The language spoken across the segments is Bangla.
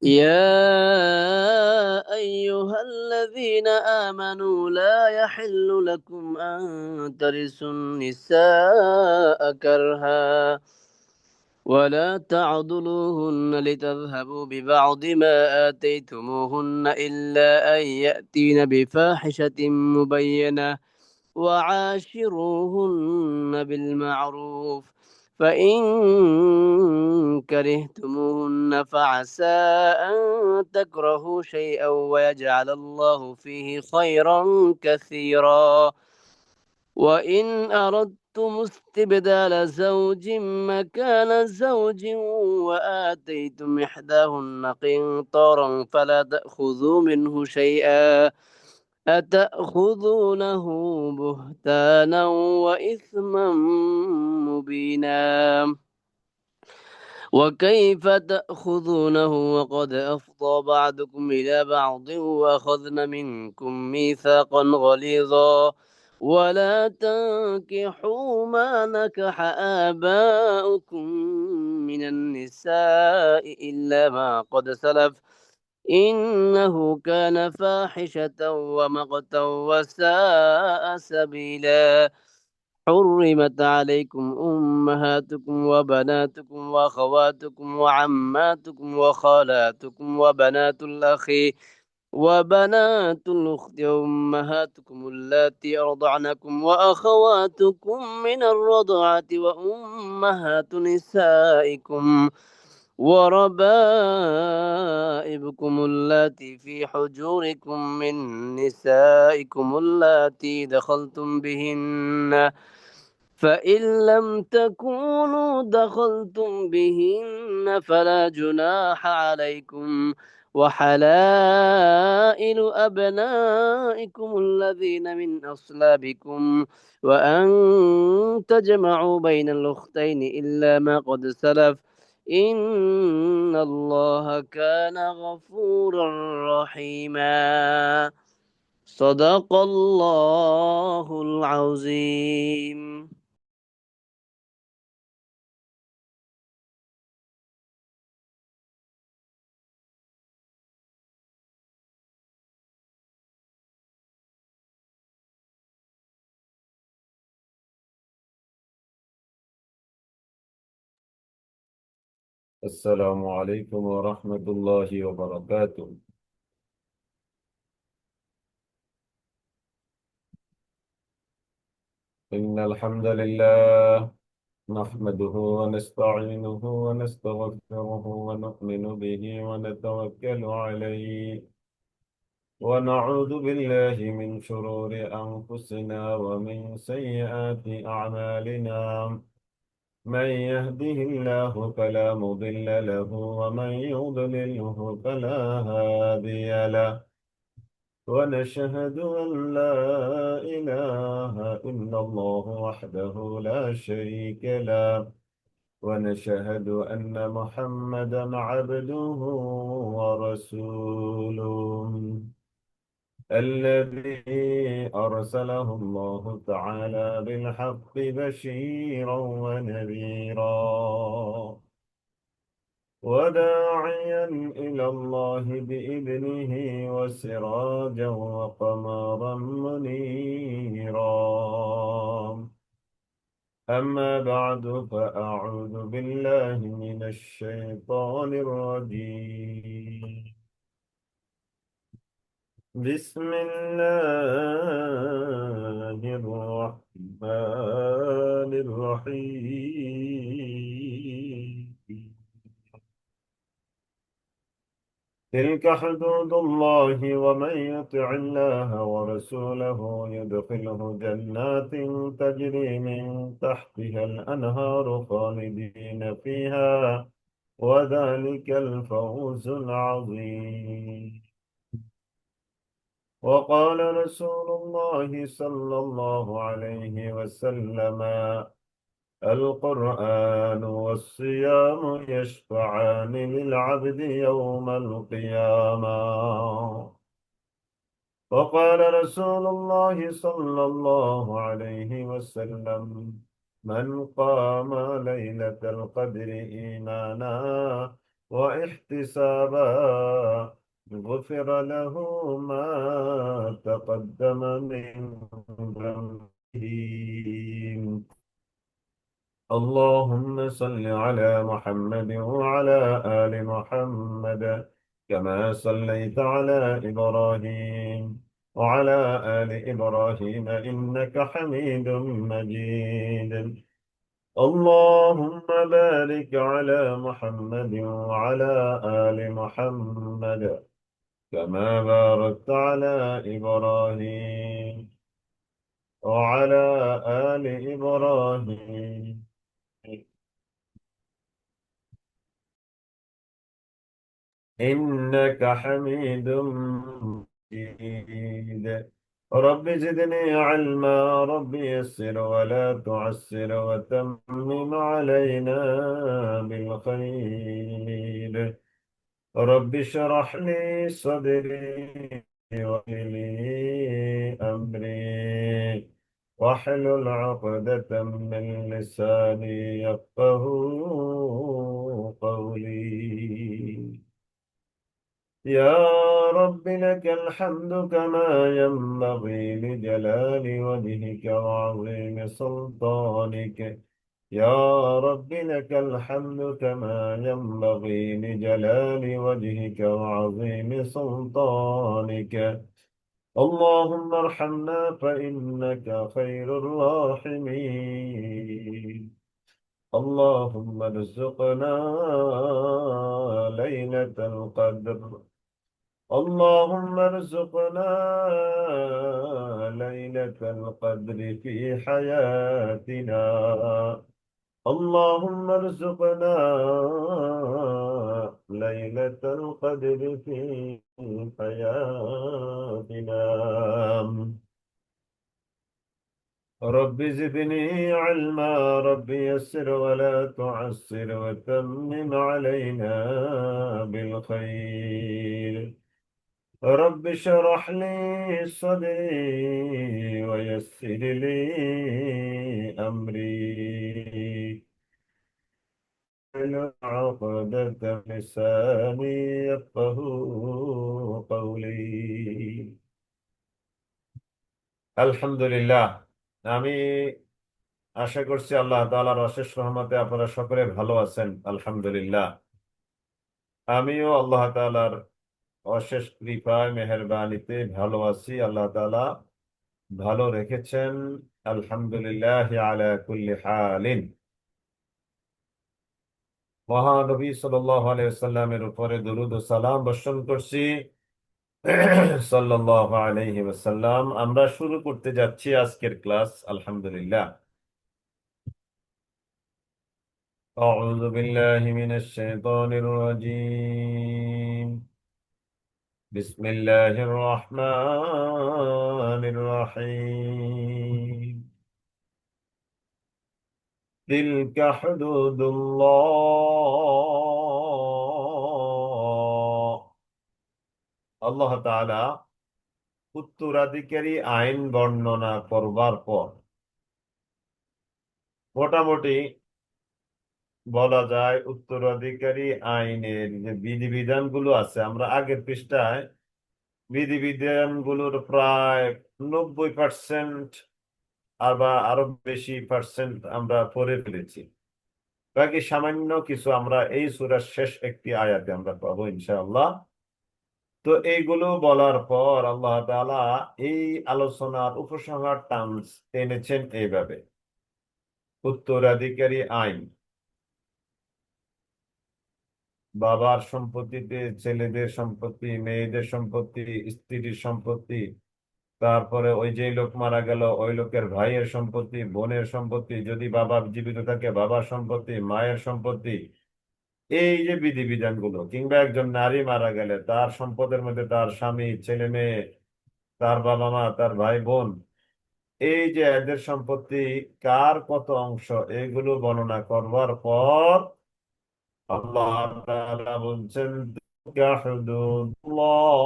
يا أيها الذين آمنوا لا يحل لكم أن ترثوا النساء كرها ولا تعضلوهن لتذهبوا ببعض ما آتيتموهن إلا أن يأتين بفاحشة مبينة وعاشروهن بالمعروف فإن كرهتموهن فعسى أن تكرهوا شيئا ويجعل الله فيه خيرا كثيرا وإن أردتم استبدال زوج مكان زوج وآتيتم إحداهن قنطارا فلا تأخذوا منه شيئا أتأخذونه بهتانا وإثما مبينا وكيف تأخذونه وقد أفضى بعضكم إلى بعض وأخذن منكم ميثاقا غليظا ولا تنكحوا ما نكح آباؤكم من النساء إلا ما قد سلف إنه كان فاحشة ومقتا وساء سبيلا حرمت عليكم أمهاتكم وبناتكم وأخواتكم وعماتكم وخالاتكم وبنات الأخ وبنات الأخت أمهاتكم اللاتي أرضعنكم وأخواتكم من الرضعة وأمهات نسائكم وربائبكم اللاتي في حجوركم من نسائكم اللاتي دخلتم بهن فإن لم تكونوا دخلتم بهن فلا جناح عليكم وحلائل أبنائكم الذين من أصلابكم وأن تجمعوا بين الأختين إلا ما قد سلف إن الله كان غفورا رحيما صدق الله العظيم. السلام عليكم ورحمة الله وبركاته. إن الحمد لله نحمده ونستعينه ونستغفره ونؤمن به ونتوكل عليه ونعوذ بالله من شرور أنفسنا ومن سيئات أعمالنا. من يهده الله فلا مضل له ومن يضلله فلا هادي له. ونشهد أن لا إله إلا الله وحده لا شريك له. ونشهد أن محمدا عبده ورسوله الذي أرسله الله تعالى بالحق بشيرا ونذيرا وداعيا إلى الله بإذنه وسراجا وقمرا منيرا. أما بعد فأعوذ بالله من الشيطان الرجيم. بسم الله الرحمن الرحيم. تلك حدود الله ومن يطع الله ورسوله يدخله جنات تجري من تحتها الأنهار خالدين فيها وذلك الفوز العظيم. وقال رسول الله صلى الله عليه وسلم: القرآن والصيام يشفعان للعبد يوم القيامة. وقال رسول الله صلى الله عليه وسلم: من قام ليلة القدر إيمانا واحتسابا غفر له ما تقدم من ذنبه. اللهم صل على محمد وعلى آل محمد كما صليت على إبراهيم وعلى آل إبراهيم إنك حميد مجيد. اللهم بارك على محمد وعلى آل محمد كما باركت على إبراهيم وعلى آل إبراهيم إنك حميد مجيد. رب زدني علما، رب يسر ولا تعسر وتمم علينا بالخير. رب اشرح لي صدري ويسر لي أمري واحلل عقدة من لساني يفقه قولي. يا رب لك الحمد كما ينبغي لجلال وجهك وعظيم سلطانك. يا رب لك الحمد كما ينبغي لجلال وجهك وعظيم سلطانك. اللهم ارحمنا فإنك خير الراحمين. اللهم ارزقنا ليلة القدر. اللهم ارزقنا ليلة القدر في حياتنا. اللهم ارزقنا ليلة القدر في حياتنا. رب زدني علما، رب يسر ولا تعسر وتمم علينا بالخير. رب اشرح لي صدري ويسر لي أمري عقدة لساني يفقه قولي। আলহামদুলিল্লাহ। আমি আশা করছি আল্লাহ তাআলার অশেষ রহমতে আপনারা সকলে ভালো আছেন। আলহামদুলিল্লাহ, আমিও আল্লাহ তাআলার অশেষ কৃপায় মেহেরবানিতে ভালো আছি। আল্লাহ তাআলা ভালো রেখেছেন। আলহামদুলিল্লাহ আলা কুল্লি হালিন। মহানবী সাল্লাল্লাহু আলাইহি ওয়াসাল্লামের উপরে দরুদ ও সালাম বর্ষণ করছি। সাল্লাল্লাহু আলাইহি ওয়াসাল্লাম। আমরা শুরু করতে যাচ্ছি আজকের ক্লাস। আলহামদুলিল্লাহ। أعوذ بالله من الشيطان الرجيم. بسم الله الرحمن الرحيم. تلك حدود الله। আল্লাহ তাআলা উত্তরাধিকারী আইন বর্ণনা করবার পর মোটামুটি বলা যায় উত্তরাধিকারী আইনের যে বিধিবিধানগুলো আছে, আমরা আগের পৃষ্ঠায় বিধিবিধানগুলোর প্রায় 90% আর বা আরো বেশি পার্সেন্ট আমরা পড়ে ফেলেছি। বাকি সামান্য কিছু আমরা এই সূরার শেষ একটি আয়াতে আমরা পাবো ইনশাআল্লাহ। তো এইগুলো বলার পর আল্লাহ তাআলা এই আলোচনার উপসংহার এনেছেন এইভাবে। উত্তরাধিকারী আইন, বাবার সম্পত্তিতে ছেলেদের সম্পত্তি, মেয়েদের সম্পত্তি, স্ত্রীর সম্পত্তি, তারপরে ওই যে লোক মারা গেল ওই লোকের ভাইয়ের সম্পত্তি, বোনের সম্পত্তি, যদি বাবা জীবিত থাকে বাবার সম্পত্তি, মায়ের সম্পত্তি, এই যে বিধিবিধানগুলো, কিংবা একজন নারী মারা গেলে তার সম্পদের মধ্যে তার স্বামী, ছেলে মেয়ে, তার বাবা মা, তার ভাই বোন, এই যে এদের সম্পত্তি কার কত অংশ, এগুলো বর্ণনা করবার পর আল্লাহ তাআলা বলছেন হুদুদুল্লাহ।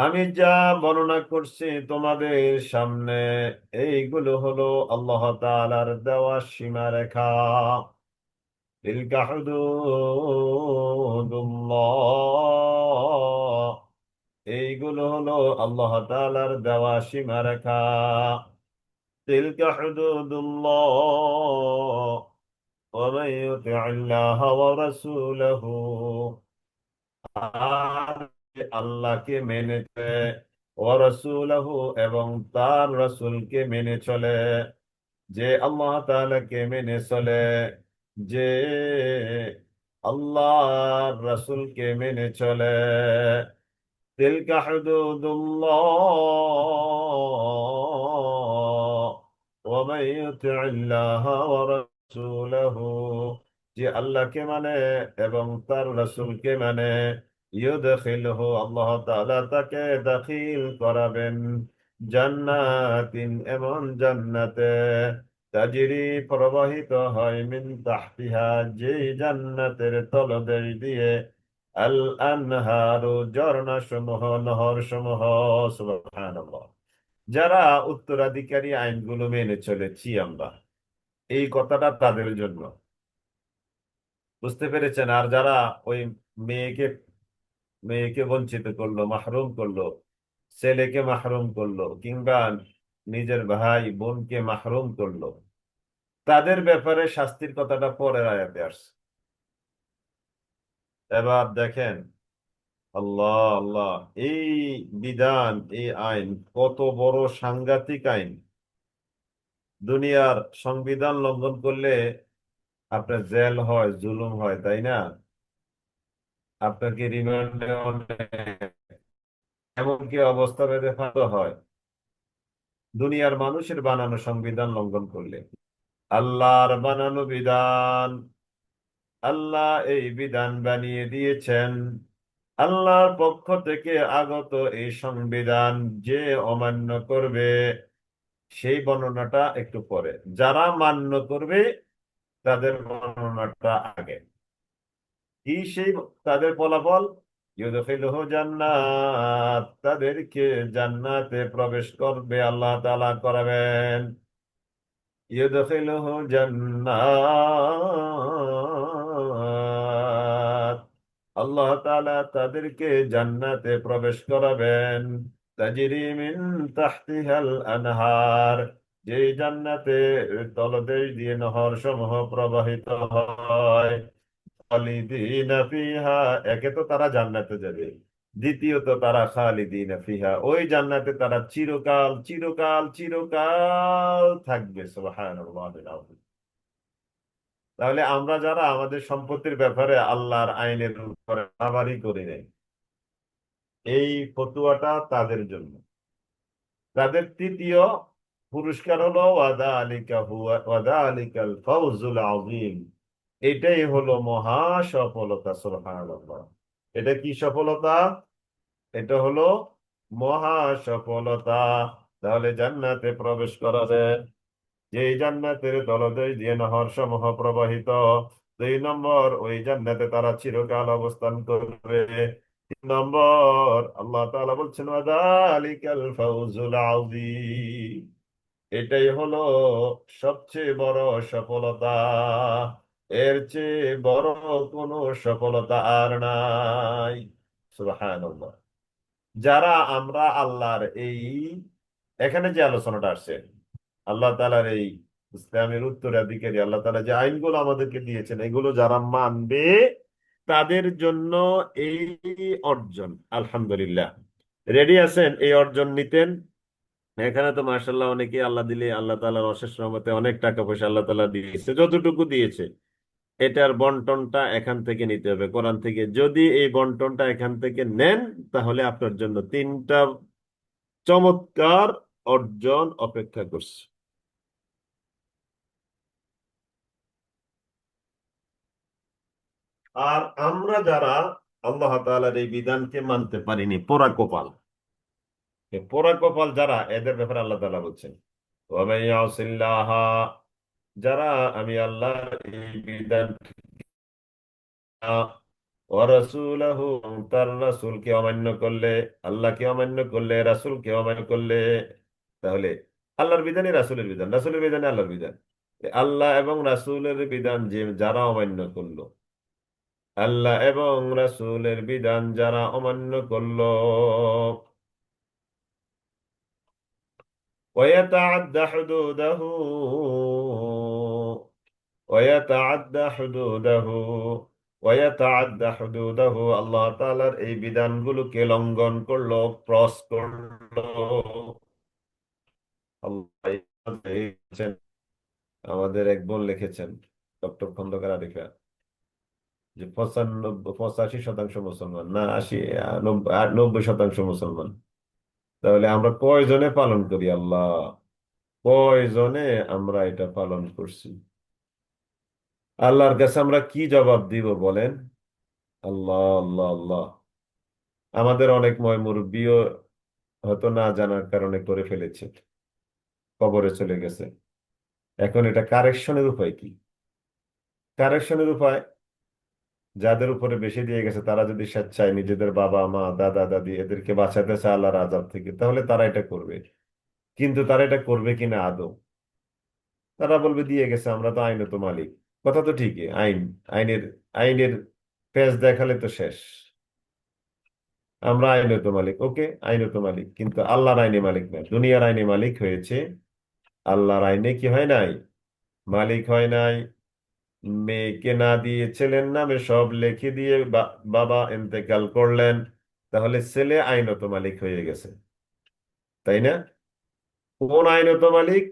আমি যা বর্ণনা করছি তোমাদের সামনে, এইগুলো হলো আল্লাহ তাআলার দেওয়া সীমারেখা। তিলকা হুদুদুল্লাহ, এইগুলো হলো আল্লাহ তাআলার দেওয়া সীমারেখা। তিলকা হুদুদুল্লাহ ওয়া মান ইউতি'আল্লাহ ওয়া রাসূলাহু, আর আল্লাহকে মেনে চলে, ও রাসূলাহু, এবং তার রাসূলকে মেনে চলে। যে আল্লাহ তাআলাকে মেনে চলে, যে আল্লাহর রাসূলকে মেনে চলে। তিলকা হুদুদুল্লাহ ওয়া মান ইউতি'আল্লাহ ওয়া রাসূলাহু, যে আল্লাহকে মানে এবং তার রাসূলকে মানে, ইউদখিলহু, আল্লাহ তাআলা তাকে দাখিল করাবেন, জান্নাতিন, এমন জান্নাতে, তাজরি, প্রবাহিত হয়, মিন তাহতিহা, যেই জান্নাতের তলদেশ দিয়ে, আল আনহারু, ঝর্ণা সমূহ, নহর সমূহ। সুবহানাল্লাহ। যারা উত্তরাধিকারী আইনগুলো মেনে চলেছি আমরা, এই কথাটা তাদের জন্য, বুঝতে পেরেছেন? আর যারা ওই মেয়েকে মেয়েকে বঞ্চিত করলো, মাহরুম করলো, ছেলেকে মাহরুম করলো, কিংবা নিজের ভাই বোনকে মাহরুম করলো, তাদের ব্যাপারে শাস্তির কথাটা পরের আয়াতে আসছে। এবার দেখেন, আল্লাহ আল্লাহ, এই বিধান, এই আইন কত বড় সাংঘাতিক আইন! দুনিয়ার সংবিধান লঙ্ঘন করলে আপনার জেল হয়, জুলুম হয়, তাই না? আপনাকে রিমান্ডে, এমনকি অবস্থা বেঁধে ফাঁসি হয় দুনিয়ার মানুষের বানানো সংবিধান লঙ্ঘন করলে। আল্লাহর বানানো বিধান, আল্লাহ এই বিধান বানিয়ে দিয়েছেন, আল্লাহর পক্ষ থেকে আগত এই সংবিধান যে অমান্য করবে, সেই বর্ণনাটা একটু পরে। যারা মান্য করবে তাদের বর্ণনাটা আগে। কি সেই তাদের ফলাফল? ইউদখিলুহু জান্নাত, তাদেরকে জান্নাতে প্রবেশ করবে আল্লাহ তাআলা করাবেন। ইউদখিলুহু জান্নাত, আল্লাহ তাআলা তাদেরকে জান্নাতে প্রবেশ করাবেন। তাজরি মিন তাহতিহাল আনহার, যে জান্নাতে তলদেশ দিয়ে নহর সমূহ প্রবাহিত হয়। খালিদিনা ফিহা, একে তো তারা জান্নাতে যাবে, দ্বিতীয়ত তারা খালিদিনা ফিহা, ওই জান্নাতে তারা চিরকাল চিরকাল চিরকাল থাকবে। সুবহানাল্লাহ। তাহলে আমরা যারা আমাদের সম্পত্তির ব্যাপারে আল্লাহর আইনের উপরে বাড়াবাড়ি করি নাই, এই ফতুয়াটা তাদের জন্য। তাদের তৃতীয় পুরস্কার হলো ওয়াদা আলিকাল ফাউজুল আযীম, এটাই হলো মহা সফলতা। সুবহানাল্লাহ। এটা কি সফলতা? এটা হলো মহা সফলতা। তাহলে জান্নাতে প্রবেশ করাবে, যে জান্নাতের তলদেশ দিয়ে নহর সমূহ প্রবাহিত। 2 নম্বর, ওই জান্নাতে তারা চিরকাল অবস্থান করবে। 3 নম্বর, আল্লাহ তাআলা বলছেন ওয়াযালিকাল ফাউজুল আযীম, এটাই হলো সবচেয়ে বড় সফলতা। এর চেয়ে বড় কোনো সফলতা আর নাই। সুবহানাল্লাহ। যারা আমরা আল্লাহর এই, এখানে যে আলোচনাটা আসছে, আল্লাহ তাআলার এই ইসলামের উত্তরাধিকারী, আল্লাহ তাআলা যে আইনগুলো আমাদেরকে দিয়েছেন, এগুলো যারা মানবে তাদের জন্য এই অর্জন। আলহামদুলিল্লাহ। রেডি আছেন এই অর্জন নিতেন? এখানে তো মার্শাল্লাহ অনেকে আল্লাহ দিলে, আল্লাহ তাআলার অশেষ রহমতে অনেক টাকা পয়সা আল্লাহ তাআলা দিয়েছে, যতটুকু দিয়েছে এটার বন্টনটা এখান থেকে নিতে হবে, কোরআন থেকে। যদি এই বন্টনটা এখান থেকে নেন, তাহলে আপনার জন্য 3টা চমৎকার অর্জন অপেক্ষা করছে। আর আমরা যারা আল্লাহ তাআলার এই বিধানকে মানতে পারিনি, পোড়া কপাল, এই পোড়া কপাল যারা, এদের ব্যাপারে আল্লাহ তাআলা বলছেন ওয়া মান ইয়াসিল্লাহ, যারা আমি আল্লাহর এই বিধান ওয়া রাসূলাহু, তার রাসূলকে অমান্য করলে, আল্লাহকে অমান্য করলে, রাসূলকে অমান্য করলে। তাহলে আল্লাহর বিধানই রাসূলের বিধান, রাসূলের বিধানে আল্লাহর বিধান। আল্লাহ এবং রাসূলের বিধান যে যারা অমান্য করলো, আল্লাহ এবং রাসূলের বিধান যারা অমান্য করলো, ويتعدى حدوده ويتعدى حدوده ويتعدى حدوده, আল্লাহ তাআলার এই বিধানগুলোকে লঙ্ঘন করলো, ক্রস করলো। আল্লাহ লিখেছেন, আমাদের এক বোন লিখেছেন, ডক্টর খন্দকার আরিফা, যে 85% মুসলমান, না 90% মুসলমান। তাহলে আমরা কয়জনে পালন করি? আল্লাহ, কয়জনে আমরা এটা পালন করছি? আল্লাহর কাছে আমরা কি জবাব দিব বলেন? আল্লাহ, আল্লাহ, আল্লাহ। আমাদের অনেক মুরব্বিও হয়তো না জানার কারণে করে ফেলেছে, কবরে চলে গেছে। এখন এটা কারেকশনের উপায় কি? কারেকশনের উপায়, যাদের উপরে বেশি দিয়ে গেছে তারা যদি স্বেচ্ছায় নিজেদের বাবা মা দাদা দাদি এদেরকে বাঁচাতে চায় আল্লাহর আযাব থেকে, তাহলে তারা এটা করবে। কিন্তু তারা এটা করবে কিনা আদৌ? তারা বলবে দিয়ে গেছে, আমরা তো আইনত মালিক। কথা তো ঠিকই, আইনের আইনের পেজ দেখালে তো শেষ। আমরা আইনত মালিক, ওকে, আইনত মালিক, কিন্তু আল্লাহর আইনে মালিক না। দুনিয়ার আইনে মালিক হয়েছে, আল্লাহর আইনে কি হয় নাই? মালিক হয় নাই। মেয়েকে না দিয়ে ছেলের নামে সব লিখে দিয়ে বাবা ইন্তেকাল করলেন, তাহলে ছেলে আইনত মালিক হয়ে গেছে, তাই না? কোন আইনত মালিক?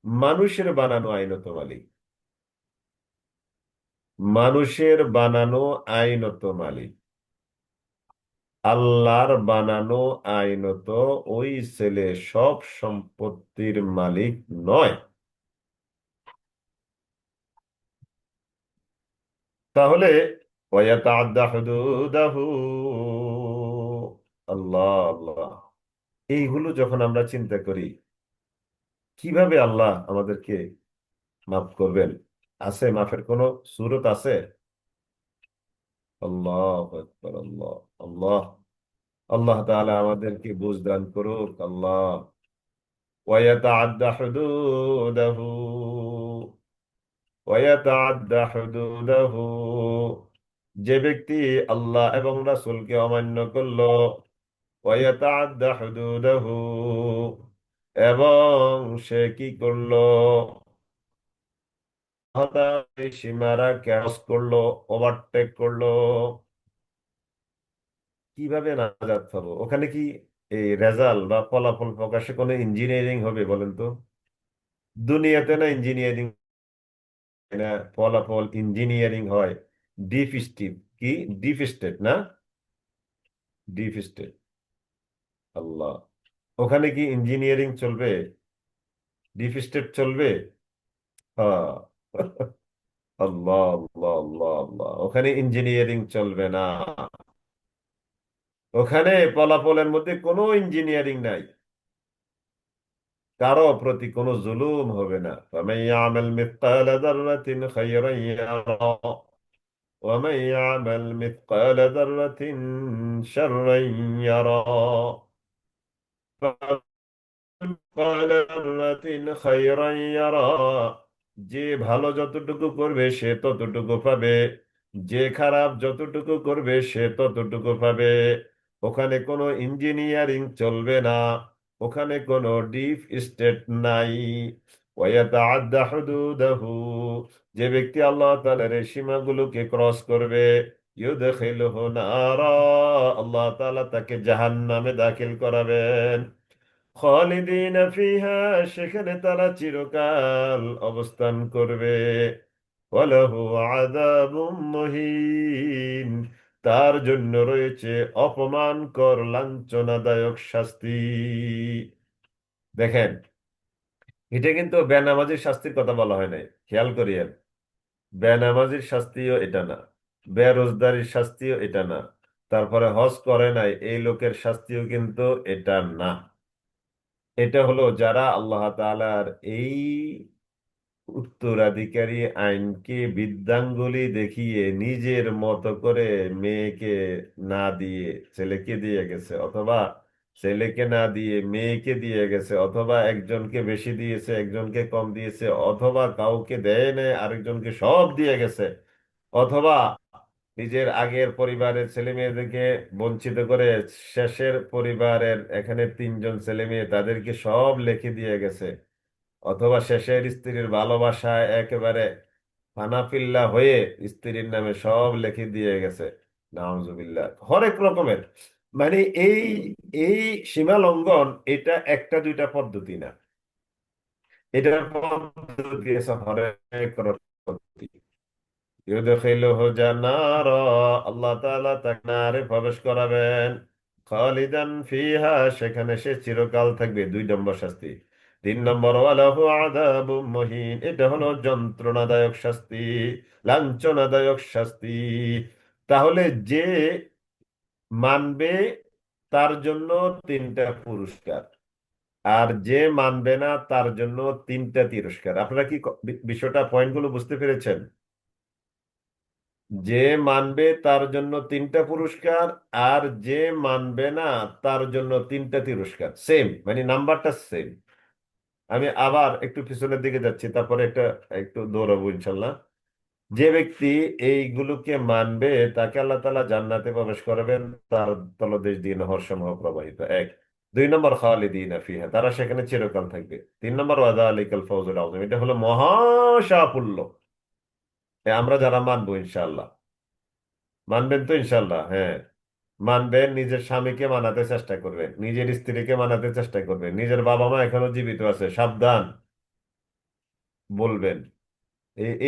মানুষের বানানো আইনত মালিক। মানুষের বানানো আইনত মালিক। আল্লাহর বানানো আইনত ওই ছেলে সব সম্পত্তির মালিক নয়। তাহলে ওয়ায়াতাআদ্দা হুদুদাহু, আল্লাহ, আল্লাহ, এইগুলো যখন আমরা চিন্তা করি, কিভাবে আল্লাহ আমাদেরকে মাফ করবেন? আছে মাফের কোনো সুরত আছে? আল্লাহু আকবার, আল্লাহ, আল্লাহ। আল্লাহ তাআলা আমাদেরকে বুঝ দান করুক, আল্লাহ। ওয়ায়াতাআদ্দা হুদুদাহু ওয়ায়াতাআদ্দা হুদুদাহু, যে ব্যক্তি আল্লাহ এবং রাসূলকে অমান্য করলো, ওয়ায়াতাআদ্দা হুদুদাহু, এবং সে কি করলো? এই সীমারা ক্রস করলো, ওভারটেক করলো। কিভাবে নাজাত পাবো? ওখানে কি এই রেজাল্ট বা ফলাফল প্রকাশে কোনো ইঞ্জিনিয়ারিং হবে বলেন তো? দুনিয়াতে না ইঞ্জিনিয়ারিং, না ফলাফল ইঞ্জিনিয়ারিং হয়। ডিপ স্টেট, কি ডিপ স্টেট না, ডিপ স্টেট। আল্লাহ, ওখানে কি ইঞ্জিনিয়ারিং চলবে? ডিপ স্টেট চলবে? হ্যাঁ। আল্লাহ, আল্লাহ, আল্লাহ, আল্লাহ, ওখানে ইঞ্জিনিয়ারিং চলবে না। ওখানে ফলাফলের মধ্যে কোনো ইঞ্জিনিয়ারিং নাই। কারো প্রতি কোনো জুলুম হবে না। ফামান ইয়ামাল মিথকালা যাররাতিন খায়রান ইয়ারা ওয়া মান ইয়ামাল মিথকালা যাররাতিন শাররান ইয়ারা। মিথকালা যাররাতিন খায়রান ইয়ারা, যে ভালো যতটুকু করবে সে ততটুকু পাবে, যে খারাপ যতটুকু করবে সে ততটুকু পাবে। ওখানে কোনো ইঞ্জিনিয়ারিং চলবে না, ওখানে কোনো ডিপ স্টেট নাই। ওয়ায়াতাআদ্দা হুদুদাহু, যে ব্যক্তি আল্লাহ তাআলার এই সীমাগুলোকে ক্রস করবে, ইউদখিলহু নারা, আল্লাহ তাআলা তাকে জাহান্নামে দাখিল করাবেন। খালিদিনা ফিহা, সেখানে তারা চিরকাল অবস্থান করবে। ওয়ালাহু আযাবুম মুহিন, তার জন্য রয়েছে অপমানকর লাঞ্ছনাদায়ক শাস্তি। দেখেন, এটা কিন্তু বেনামাজির শাস্তির কথা বলা হয় নাই, খেয়াল করিয়েন। বেনামাজির শাস্তিও এটা না, বেরোজগারির শাস্তিও এটা না, তারপরে হজ করে নাই এই লোকের শাস্তিও কিন্তু এটা না। এটা হলো যারা আল্লাহ তাআলার এই উত্তরাধিকারী আইনকে বৃদ্ধাঙ্গুলি দেখিয়ে নিজের মতো করে মেয়েকে না দিয়ে ছেলেকে দিয়ে গেছে, অথবা ছেলেকে না দিয়ে মেয়েকে দিয়ে গেছে, অথবা একজনকে বেশি দিয়েছে একজনকে কম দিয়েছে, অথবা কাউকে দেয় নাই আরেকজনকে সব দিয়ে গেছে, অথবা নিজের আগের পরিবারের ছেলে মেয়েদেরকে বঞ্চিত করে শেষের পরিবারের এখানে তিনজন ছেলে মেয়ে তাদেরকে সব লিখে দিয়ে গেছে, অথবা শেষের স্ত্রীর ভালোবাসায় একেবারে হানাফিল্লা হয়ে স্ত্রীর নামে সব লিখে দিয়ে গেছে। নাউজুবিল্লাহ, হরেক রকমের। মানে এই এই সীমা লঙ্ঘন, এটা একটা দুইটা পদ্ধতি না, এটার পদ্ধতি আছে হরেক পদ্ধতি। ইউদখিলুহু জান্নারা, আল্লাহ তাআলা তাকে নারে প্রবেশ করাবেন। খালিদান ফিহা, সেখানে সে চিরকাল থাকবে, 2 নম্বর শাস্তি। 3 নম্বর, ওয়ালাহু আযাবুম মুহিন, এটা হলো যন্ত্রণাদায়ক শাস্তি, লাঞ্ছনাদায়ক শাস্তি। তাহলে যে মানবে তার জন্য 3টা পুরস্কার, আর যে মানবে না তার জন্য 3টা তিরস্কার। আপনারা কি বিষয়টা পয়েন্টগুলো বুঝতে পেরেছেন? যে মানবে তার জন্য 3টা পুরস্কার, আর যে মানবে না তার জন্য 3টা তিরস্কার, সেম, মানে নাম্বারটা সেম। আমি আবার একটু পিছনের দিকে যাচ্ছি, তারপরে একটু দৌড়াবো ইনশাল্লাহ। যে ব্যক্তি এইগুলোকে মানবে তাকে আল্লাহ তাআলা জান্নাতে প্রবেশ করাবেন, তার তলদেশ দিয়ে নহরসমূহ প্রবাহিত। 2 নম্বর, খালিদিনা ফিহা, তারা সেখানে চিরকাল থাকবে। 3 নম্বর, ওয়াযালিকাল ফাওজুল আযীম, এটা হলো মহা সাফল্য। আমরা যারা মানবো ইনশাআল্লাহ, মানবেন তো ইনশাল্লাহ? হ্যাঁ, মানবেন, নিজের স্বামীকে মানাতে চেষ্টা করবেন, নিজের স্ত্রীকে মানাতে চেষ্টা করবেন, নিজের বাবা মা এখনো জীবিত আছে, সাবধান বলবেন।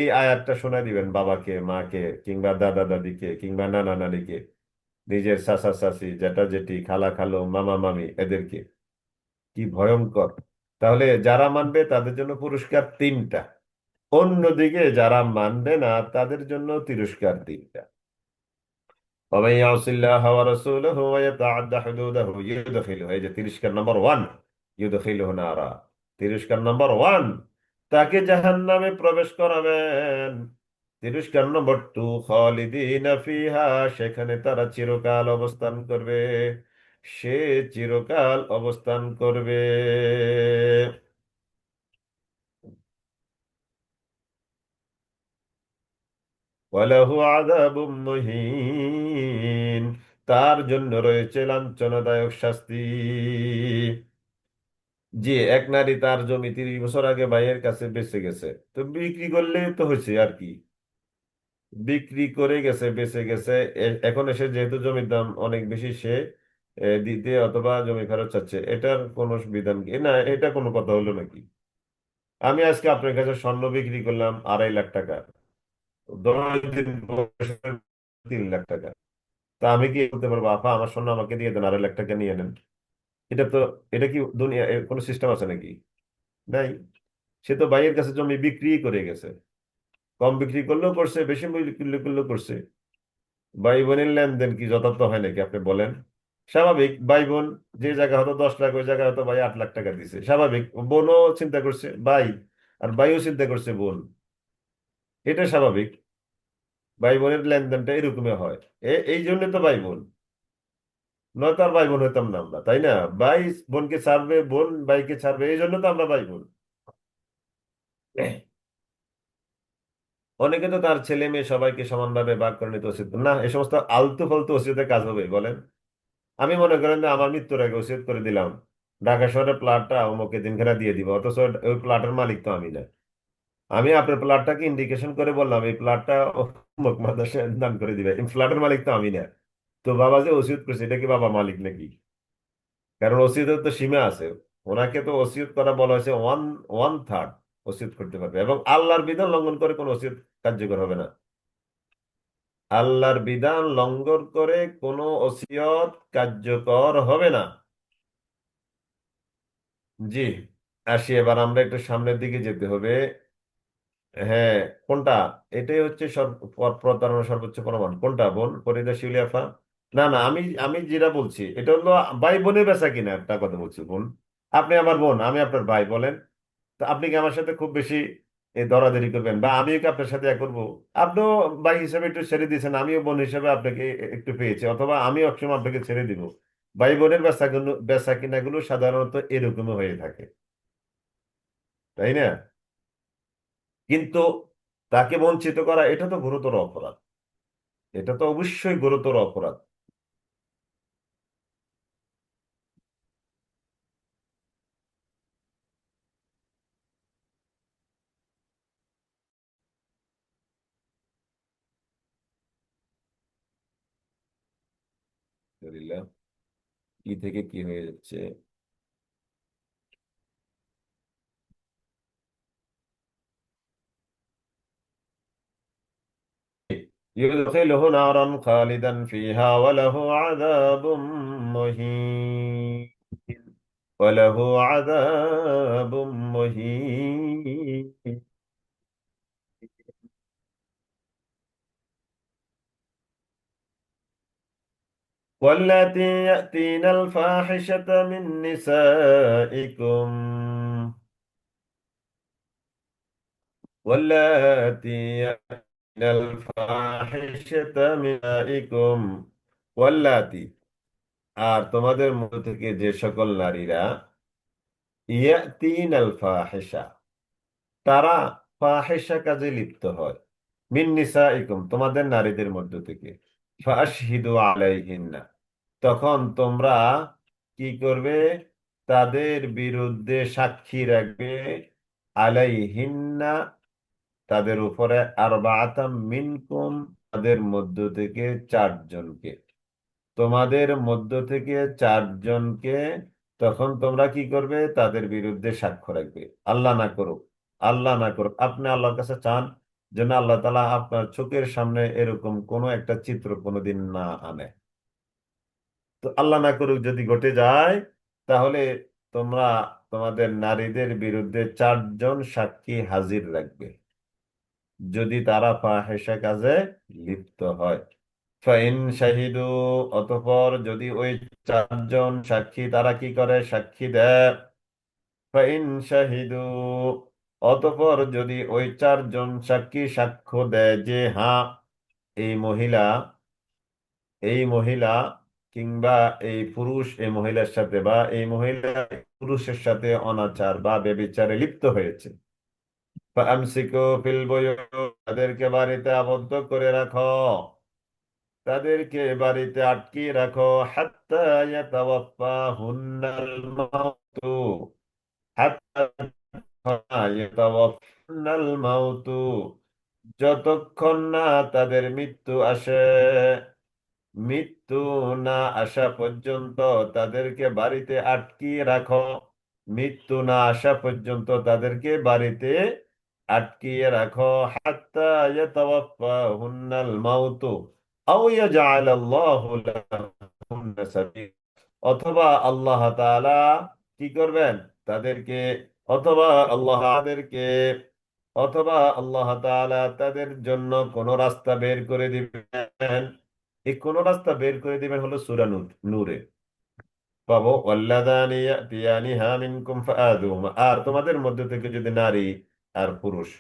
এই আয়াতটা শোনা দিবেন বাবাকে, মাকে, কিংবা দাদা দাদিকে, কিংবা নানা নানিকে, নিজের চাচা চাচি, জ্যাঠা জেঠি, খালা খালু, মামা মামি, এদেরকে। কি ভয়ঙ্কর! তাহলে যারা মানবে তাদের জন্য পুরস্কার 3টা, অন্যদিকে যারা মানবে না তাদের জন্য তিরস্কার 3টা। ومن يعص الله ورسوله ويتعدى حدوده يدخله, এই যে তিরস্কার নম্বর 1, ইউদখিলহু নারা, তিরস্কার নম্বর 1, তাকে জাহান্নামে প্রবেশ করাবেন। তিরস্কার নম্বর 2, খালিদিনা ফিহা, সেখানে তারা চিরকাল অবস্থান করবে, সে চিরকাল অবস্থান করবে। ওয়ালাহু আযাবুম মুহিন, তার জন্য রয়েছে লাঞ্ছনাদায়ক শাস্তি। যে এক নারী তার জমি 30 বছর আগে ভাইয়ের কাছে বেঁচে গেছে, তো বিক্রি করলে তো হয়েছে আর কি, বিক্রি করে গেছে, বেঁচে গেছে। এখন এসে যেহেতু জমির দাম অনেক বেশি, সে দিতে অথবা জমি ফেরত চাচ্ছে, এটার কোনো বিধান কি না? এটা কোনো কথা হলো নাকি? আমি আজকে আপনার কাছে স্বর্ণ বিক্রি করলাম 2.5 লাখ টাকা, 10 দিন পরে 3 লাখ টাকা, তা আমি কি বলতে পারবো, আপা আমার স্বর্ণ আমাকে দিয়ে দেন, 2.5 লাখ টাকা নিয়ে নেন? এটা তো, এটা কি দুনিয়া কোনো সিস্টেম আছে নাকি? নাই। সে তো ভাইয়ের কাছে জমি বিক্রি করে গেছে, কম বিক্রি করলেও করছে, বেশি বিক্রি করলেও করছে। ভাই বোনের লেনদেন কি যথার্থ হয় নাকি আপনি বলেন? স্বাভাবিক, ভাই বোন যে জায়গা হয়তো 10 লাখ, ওই জায়গায় হয়তো ভাই 8 লাখ টাকা দিছে, স্বাভাবিক। বোনও চিন্তা করছে ভাই, আর ভাইও চিন্তা করছে বোন, এটা স্বাভাবিক। ভাই বোনের লেনদেনটা এরকমই হয়। এই জন্য তো ভাই বোন, নয়তো আর ভাই বোন হইতাম না আমরা, তাই না? ভাই বোনকে ছাড়বে, বোন ভাইকে ছাড়বে, এই জন্য তো আমরা ভাই বোন। অনেকে তো তার ছেলে মেয়ে সবাইকে সমানভাবে ভাগ করে নিতে উচিত না, এই সমস্ত আলতু ফালতু ওসিয়তে কাজ হবে বলেন? আমি মনে করেন যে আমার মৃত্যুর আগে ওসিয়ত করে দিলাম ঢাকা শহরের প্লটটা অমুকে দিনখানা দিয়ে দিব, অথচ ওই প্লটের মালিক তো আমি না। আমি আপনার প্লটটাকে ইন্ডিকেশন করে বললাম এই প্লটটা অমুক মাদ্রাসায় দান করে দিবে, এই প্লটের মালিক তো আমি না। তো বাবা যে ওসিয়ত করছে, এটা কি বাবা মালিক নাকি? কারণ ওসিয়তের তো সীমা আছে। ওনাকে তো ওসিয়ত করা বলা হয়েছে 1/3 ওসিয়ত করতে পারবে, এবং আল্লাহর বিধান লঙ্ঘন করে কোনো ওসিয়ত কার্যকর হবে না। আল্লাহর বিধান লঙ্ঘন করে কোনো ওসিয়ত কার্যকর হবে না। জি, আসি এবার আমরা একটু সামনের দিকে যেতে হবে। হ্যাঁ, কোনটা? এটাই হচ্ছে প্রতারণার সর্বোচ্চ প্রমাণ। কোনটা বোন ফরিদা শিউলি আফা? না না, আমি যেটা বলছি এটা হলো ভাই বোনের বেচা কিনা একটা কথা বলছি বোন। আপনি আমার বোন, আমি আপনার ভাই, বলেন। তো আপনি কি আমার সাথে খুব বেশি এই দরাদরি করবেন, বা আমিও কি আপনার সাথে করবো, আপনিও ভাই হিসেবে একটু ছেড়ে দিয়েছেন, আমিও বোন হিসেবে আপনাকে একটু পেয়েছি, অথবা আমিও একসময় আপনাকে ছেড়ে দিব। ভাই বোনের বেচা কিনাগুলো সাধারণত এরকমই হয়ে থাকে, তাই না? কিন্তু তাকে বঞ্চিত করা এটা তো গুরুতর অপরাধ, এটা তো অবশ্যই গুরুতর অপরাধ। আলহামদুলিল্লাহ। কি থেকে কি হয়ে যাচ্ছে? يدخله نارا خالدا فيها وله عذاب مهين. وله عذاب مهين. واللاتي يأتين الفاحشة من نسائكم. واللاتي يأتين الفاحشة من نسائكم. واللاتي, আর তোমাদের মধ্য থেকে যে সকল নারীরা ইয়াতিন আল ফাহিশা, তারা ফাহিশা কাজে লিপ্ত হয়, মিন নিসাইকুম, তোমাদের নারীদের মধ্য থেকে, ফাশহিদু আলাইহিন্না, তখন তোমরা কি করবে? তাদের বিরুদ্ধে সাক্ষী রাখবে, আলাইহিন্না, তাদের উপরে, আরবাআতাম মিনকুম, তাদের মধ্য থেকে চারজনকে, তোমাদের মধ্য থেকে চারজনকে, তখন তোমরা কি করবে? তাদের বিরুদ্ধে সাক্ষ্য রাখবে। আল্লাহ না করুক, আল্লাহ না করুক, আপনি আল্লাহর কাছে চান যেন আল্লাহ তাআলা আপনার চোখের সামনে এরকম কোনো একটা চিত্র কোনোদিন না আনে। তো আল্লাহ না করুক যদি ঘটে যায়, তাহলে তোমরা তোমাদের নারীদের বিরুদ্ধে চারজন সাক্ষী হাজির রাখবে, যদি তারা ফাহিশা কাজে লিপ্ত হয়। ফাইন শাহিদু, অতঃপর যদি ওই চারজন সাক্ষী তারা কি করে? সাক্ষী দেয়। ফাইন শাহিদু, অতঃপর যদি ওই চারজন সাক্ষী সাক্ষ্য দেয় যে হ্যাঁ, এই মহিলা এই মহিলা কিংবা এই পুরুষ এই মহিলার সাথে, বা এই মহিলা পুরুষের সাথে অনাচার বা ব্যভিচারে লিপ্ত হয়েছে, ফামসিকু ফিল বুয়ুত, তাদেরকে বাড়িতে আবদ্ধ করে রাখো, তাদেরকে বাড়িতে আটকিয়ে রাখো, হাত্তা ইয়াতাওয়াফাহুন্নাল মাউতু, হাত্তা ইয়াতাওয়াফাহুন্নাল মাউতু, যতক্ষণ না তাদের মৃত্যু আসে, মৃত্যু না আসা পর্যন্ত তাদেরকে বাড়িতে আটকিয়ে রাখো, মৃত্যু না আসা পর্যন্ত তাদেরকে বাড়িতে আটকিয়ে রাখো, হাত্তা ইয়াতাওয়াফাহুন্নাল মাউতু আও ইয়াজআলাল্লাহু লাহুন্না সাবিলা, অথবা আল্লাহ তাআলা কি করবেন? তাদেরকে, অথবা আল্লাহ তাদেরকে, অথবা আল্লাহ তাআলা তাদের জন্য কোন রাস্তা বের করে দিবেন। এই কোন রাস্তা বের করে দিবেন হলো সূরা নূরে পাবো, ওয়াল্লাযানি ইয়াতিয়ানিহা মিনকুম ফাআযুহুমা, আর তোমাদের মধ্যে থেকে যদি নারী আর পুরুষ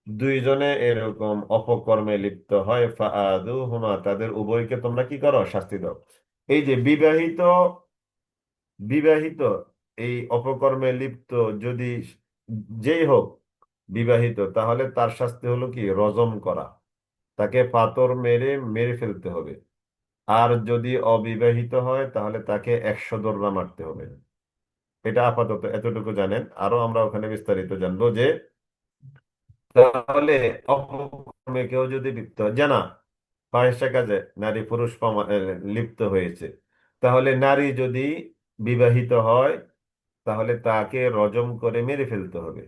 দুইজনে এরকম অপকর্মে লিপ্ত হয়, ফাআযুহুমা, তাদের উভয়কে তোমরা কি করো? শাস্তি দাও। এই যে বিবাহিত, বিবাহিত এই অপকর্মে লিপ্ত যদি যেই হোক বিবাহিত, তাহলে তার শাস্তি হলো কি? রজম করা, তাকে পাথর মেরে মেরে ফেলতে হবে। আর যদি অবিবাহিত হয় তাহলে তাকে 100 দড়া মারতে হবে। এটা আপাতত এতটুকু জানেন, আরো আমরা ওখানে বিস্তারিত জানবো যে তাহলে অপকর্মে কেউ যদি লিপ্ত হয়, জানা ফাহিশা কাজে নারী পুরুষ লিপ্ত হয়েছে, তাহলে নারী যদি বিবাহিত হয় তাহলে তাকে রজম করে মেরে ফেলতে হবে,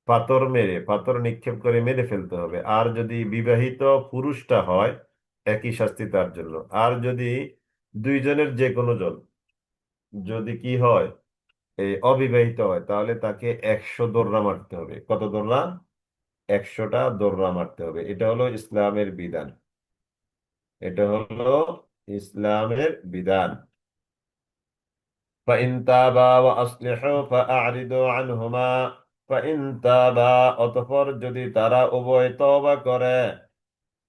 পাথর মেরে, পাথর নিক্ষেপ করে মেরে ফেলতে হবে। আর যদি বিবাহিত পুরুষটা হয়, একই শাস্তি তার জন্য। আর যদি দুইজনের যে কোনো জন যদি কি হয়, এই অবিবাহিত হয়, তাহলে তাকে 100 দড়া মারতে হবে। কত দড়া? 100টা দড়া মারতে হবে। এটা হলো ইসলামের বিধান, এটা হলো ইসলামের বিধান। فإن تابا وأصلحوا فأعرضوا عنهما, ফাইন তাবা, অতঃপর যদি তারা উভয় তওবা করে,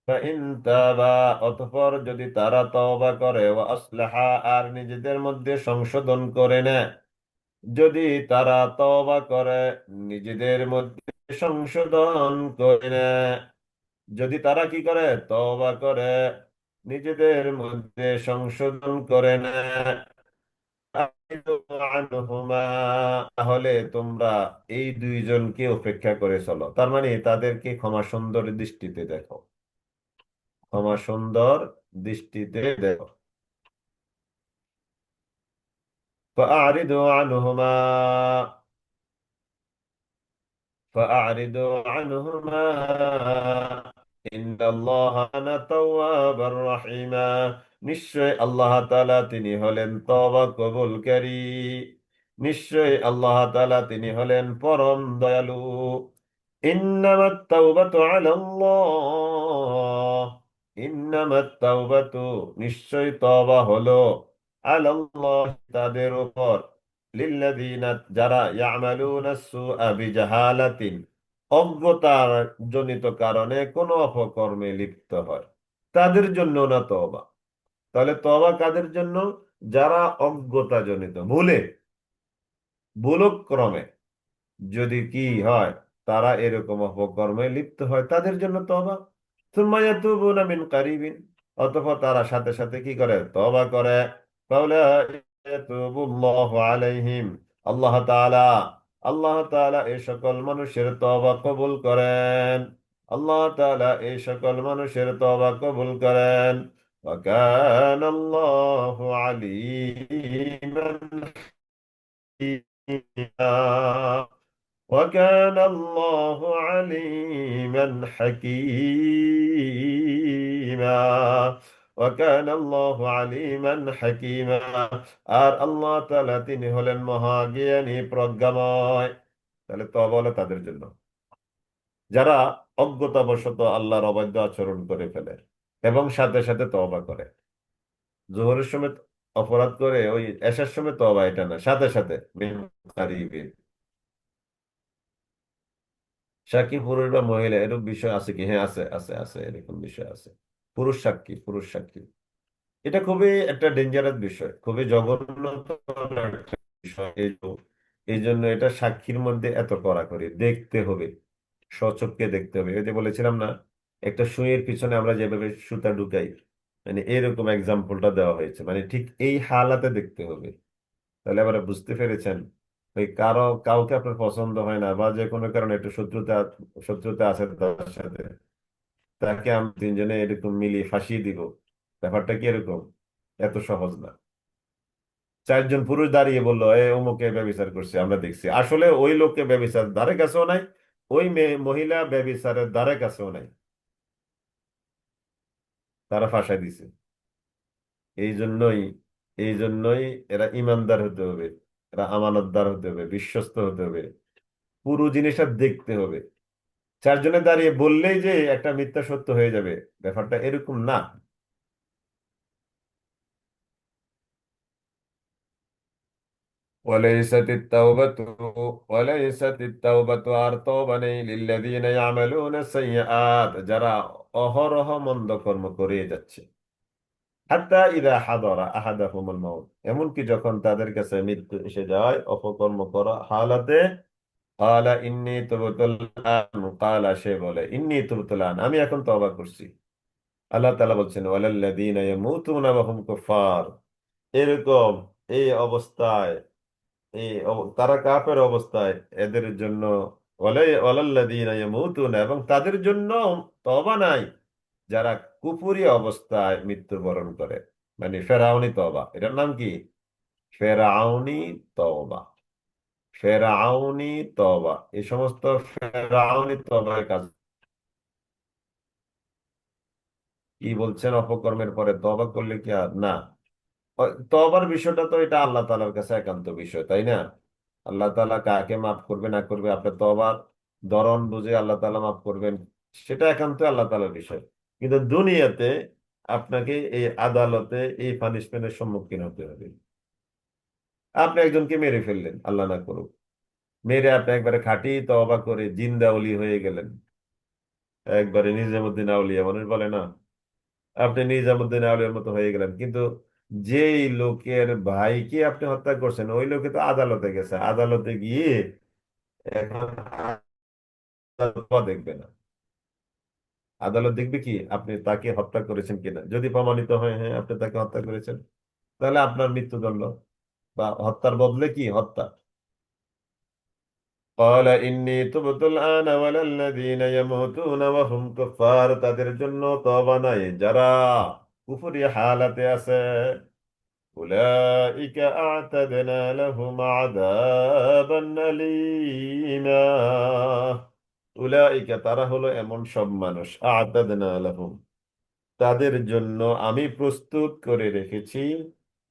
ফাইন তাবা, অতঃপর যদি তারা তওবা করে, ওয়া আসলাহা, আর নিজেদের মধ্যে সংশোধন করে নেয়, যদি তারা তওবা করে, নিজেদের মধ্যে সংশোধন করে নেয়, যদি তারা কি করে, তওবা করে, নিজেদের মধ্যে সংশোধন করে নেয়, আনহুমা, তাহলে তোমরা এই দুইজনকে উপেক্ষা করে চলো, তার মানে তাদেরকে ক্ষমা সুন্দর দৃষ্টিতে দেখো, ক্ষমা সুন্দর দৃষ্টিতে দেখো। فأعرضوا عنهما فأعرضوا عنهما إن الله كان توابا رحيما, নিশ্চয় আল্লাহ তাআলা তিনি হলেন তওবা কবুলকারী, নিশ্চয় আল্লাহ তাআলা তিনি হলেন পরম দয়ালু। ইন্নামাত তাওবাতু আলাল্লাহ, ইন্নামাত তাওবাতু, নিশ্চয় তওবা হলো, আলাল্লাহ, তাদের উপর, লিল্লাযীনা, যারা, ইয়ামালুনা সুআ বিজাহালাতিন, অজ্ঞতার জনিত কারণে কোন অপকর্মে লিপ্ত হয়, তাদের জন্য না তওবা। তাহলে তওবা কাদের জন্য? যারা অজ্ঞতা জনিত, ভুলক্রমে যদি কি হয়, তারা এরকম অপকর্মে লিপ্ত হয়, তাদের জন্য তওবা। সুম্মা ইয়াতুবুনা মিন কারিবিন, অতঃপর তারা সাথে সাথে কি করে, তওবা করে। ফাউলাইকা ইয়াতুবুল্লাহু আলাইহিম, আল্লাহ তাআলা, আল্লাহ তাআলা এই সকল মানুষের তওবা কবুল করেন, আল্লাহ তাআলা এই সকল মানুষের তওবা কবুল করেন। ওয়া কানাল্লাহু আলীমান হাকিমা, وكان الله عليما حكيما وكان الله عليما حكيما, আর আল্লাহ তাআলা তিনি হলেন মহাজ্ঞানী প্রজ্ঞাময়। তাহলে তওবা হলো তাদের জন্য যারা অজ্ঞতাবশত আল্লাহর অবাধ্য আচরণ করে ফেলে এবং সাথে সাথে তওবা করে। জোহরের সময় অপরাধ করে ওই এশার সময় তওবা, এটা না, সাথে সাথে মিন কারিবিন। সাক্ষী পুরুষ বা মহিলা এরকম বিষয় আছে কি? হ্যাঁ, আছে, আছে, আছে, এরকম বিষয় আছে। পুরুষ সাক্ষী, পুরুষ সাক্ষী, এটা খুবই একটা ডেঞ্জারাস বিষয়, খুবই জঘন্যতম একটা বিষয়। এই জন্য এটা সাক্ষীর মধ্যে এত কড়াকড়ি দেখতে হবে, স্বচক্ষে দেখতে হবে। এই যে বলেছিলাম না, একটা সুইয়ের পিছনে আমরা যেভাবে সুতা ঢুকাই, মানে এরকম এক্সাম্পলটা দেওয়া হয়েছে, মানে ঠিক এই হালাতে দেখতে হবে। তাহলে আবার বুঝতে পেরেছেন, ওই কাউকে আপনার পছন্দ হয় না বা যে কোনো কারণে একটু শত্রুতা শত্রুতা আছে তার সাথে, তাকে আমি তিনজনে এরকম মিলিয়ে ফাঁসিয়ে দিব, ব্যাপারটা কি এরকম? এত সহজ না। চারজন পুরুষ দাঁড়িয়ে বললো এ অমুকে ব্যভিচার করছে, আমরা দেখছি, আসলে ওই লোককে ব্যভিচার ধারে কাছেও নাই, ওই মেয়ে মহিলা ব্যভিচারের ধারে কাছেও নাই, তারা ফাঁসাই দিছে। এই জন্যই এই জন্যই এরা ইমানদার হতে হবে, এরা আমানতদার হতে হবে, বিশ্বস্ত হতে হবে, পুরো জিনিসটা দেখতে হবে। চারজনে দাঁড়িয়ে বললেই যে একটা মিথ্যা সত্য হয়ে যাবে, ব্যাপারটা এরকম না। وليست التوبة وليست التوبة, আর তওবা নেই, লিল্লাযীনা ইয়ামালুনা সাইয়্যাত, যারা অহরহ মন্দ কর্ম করে যাচ্ছে, হাত্তা ইযা হাদারা আহাদাহুমুল মাউত, এমনকি যখন তাদের কাছে মৃত্যু এসে যায় অপকর্ম করা হালাতে, ক্বালা ইন্নী তুবতুল আন, ক্বালা, সে বলে, ইন্নী তুবতুল আন, আমি এখন তওবা করছি। আল্লাহ তাআলা বলছেন ওয়ালাল্লাযীনা ইয়ামুতুনা ওয়া হুম কুফার, এরকম এই অবস্থায়, তারা কাফের অবস্থায়, এদের জন্য ওয়ালাল্লাযীনা ইয়ামুতুনা, এবং তাদের জন্য তওবা নাই যারা কুফরি অবস্থায় মৃত্যুবরণ করে, মানে ফেরাউনি তওবা, এটার নাম কি? ফেরাউনি তওবা, ফেরাউনি তওবা, এই সমস্ত ফেরাউনি তওবার কাজ। কি বলছেন, অপকর্মের পরে তওবা করলে কি আর না? তওবার বিষয়টা তো এটা আল্লাহ তাআলার কাছে একান্ত বিষয়, তাই না? আল্লাহ তাআলা কাকে মাফ করবে না করবে, আপনার তওবার ধরন বুঝে আল্লাহ তাআলা মাফ করবেন, সেটা একান্ত আল্লাহ তাআলার বিষয়। কিন্তু দুনিয়াতে আপনাকে এই আদালতে এই পানিশমেন্টের সম্মুখীন হতে হবে। আপনি একজনকে মেরে ফেললেন, আল্লাহ না করুক, মেরে আপনি একবারে খাঁটি তওবা করে জিন্দা ওলি হয়ে গেলেন, একবারে নিজামুদ্দিন আউলিয়া মানুষ বলে না, আপনি নিজামুদ্দিন আউলিয়ার মতো হয়ে গেলেন। কিন্তু যেই লোকের ভাইকে আপনি হত্যা করছেন ওই লোকে তো আদালতে গেছে, আদালতে গিয়ে এখন আদালত দেখবে না, আদালত দেখবে কি আপনি তাকে হত্যা করেছেন কিনা। যদি প্রমাণিত হয় হ্যাঁ আপনি তাকে হত্যা করেছেন, তাহলে আপনার মৃত্যুদণ্ড, বা হত্যার বদলে কি হত্যা। قال إني تبت الآن ولا الذين يموتون وهم كفار, তাদের জন্য তওবা নাই যারা কুফরি হালাতে আছে। أولئك أعتدنا لهم عذابا أليما, উলাইকা তারা হলো এমন সব মানুষ, আ'তাদনা লাহুম তাদের জন্য আমি প্রস্তুত করে রেখেছি,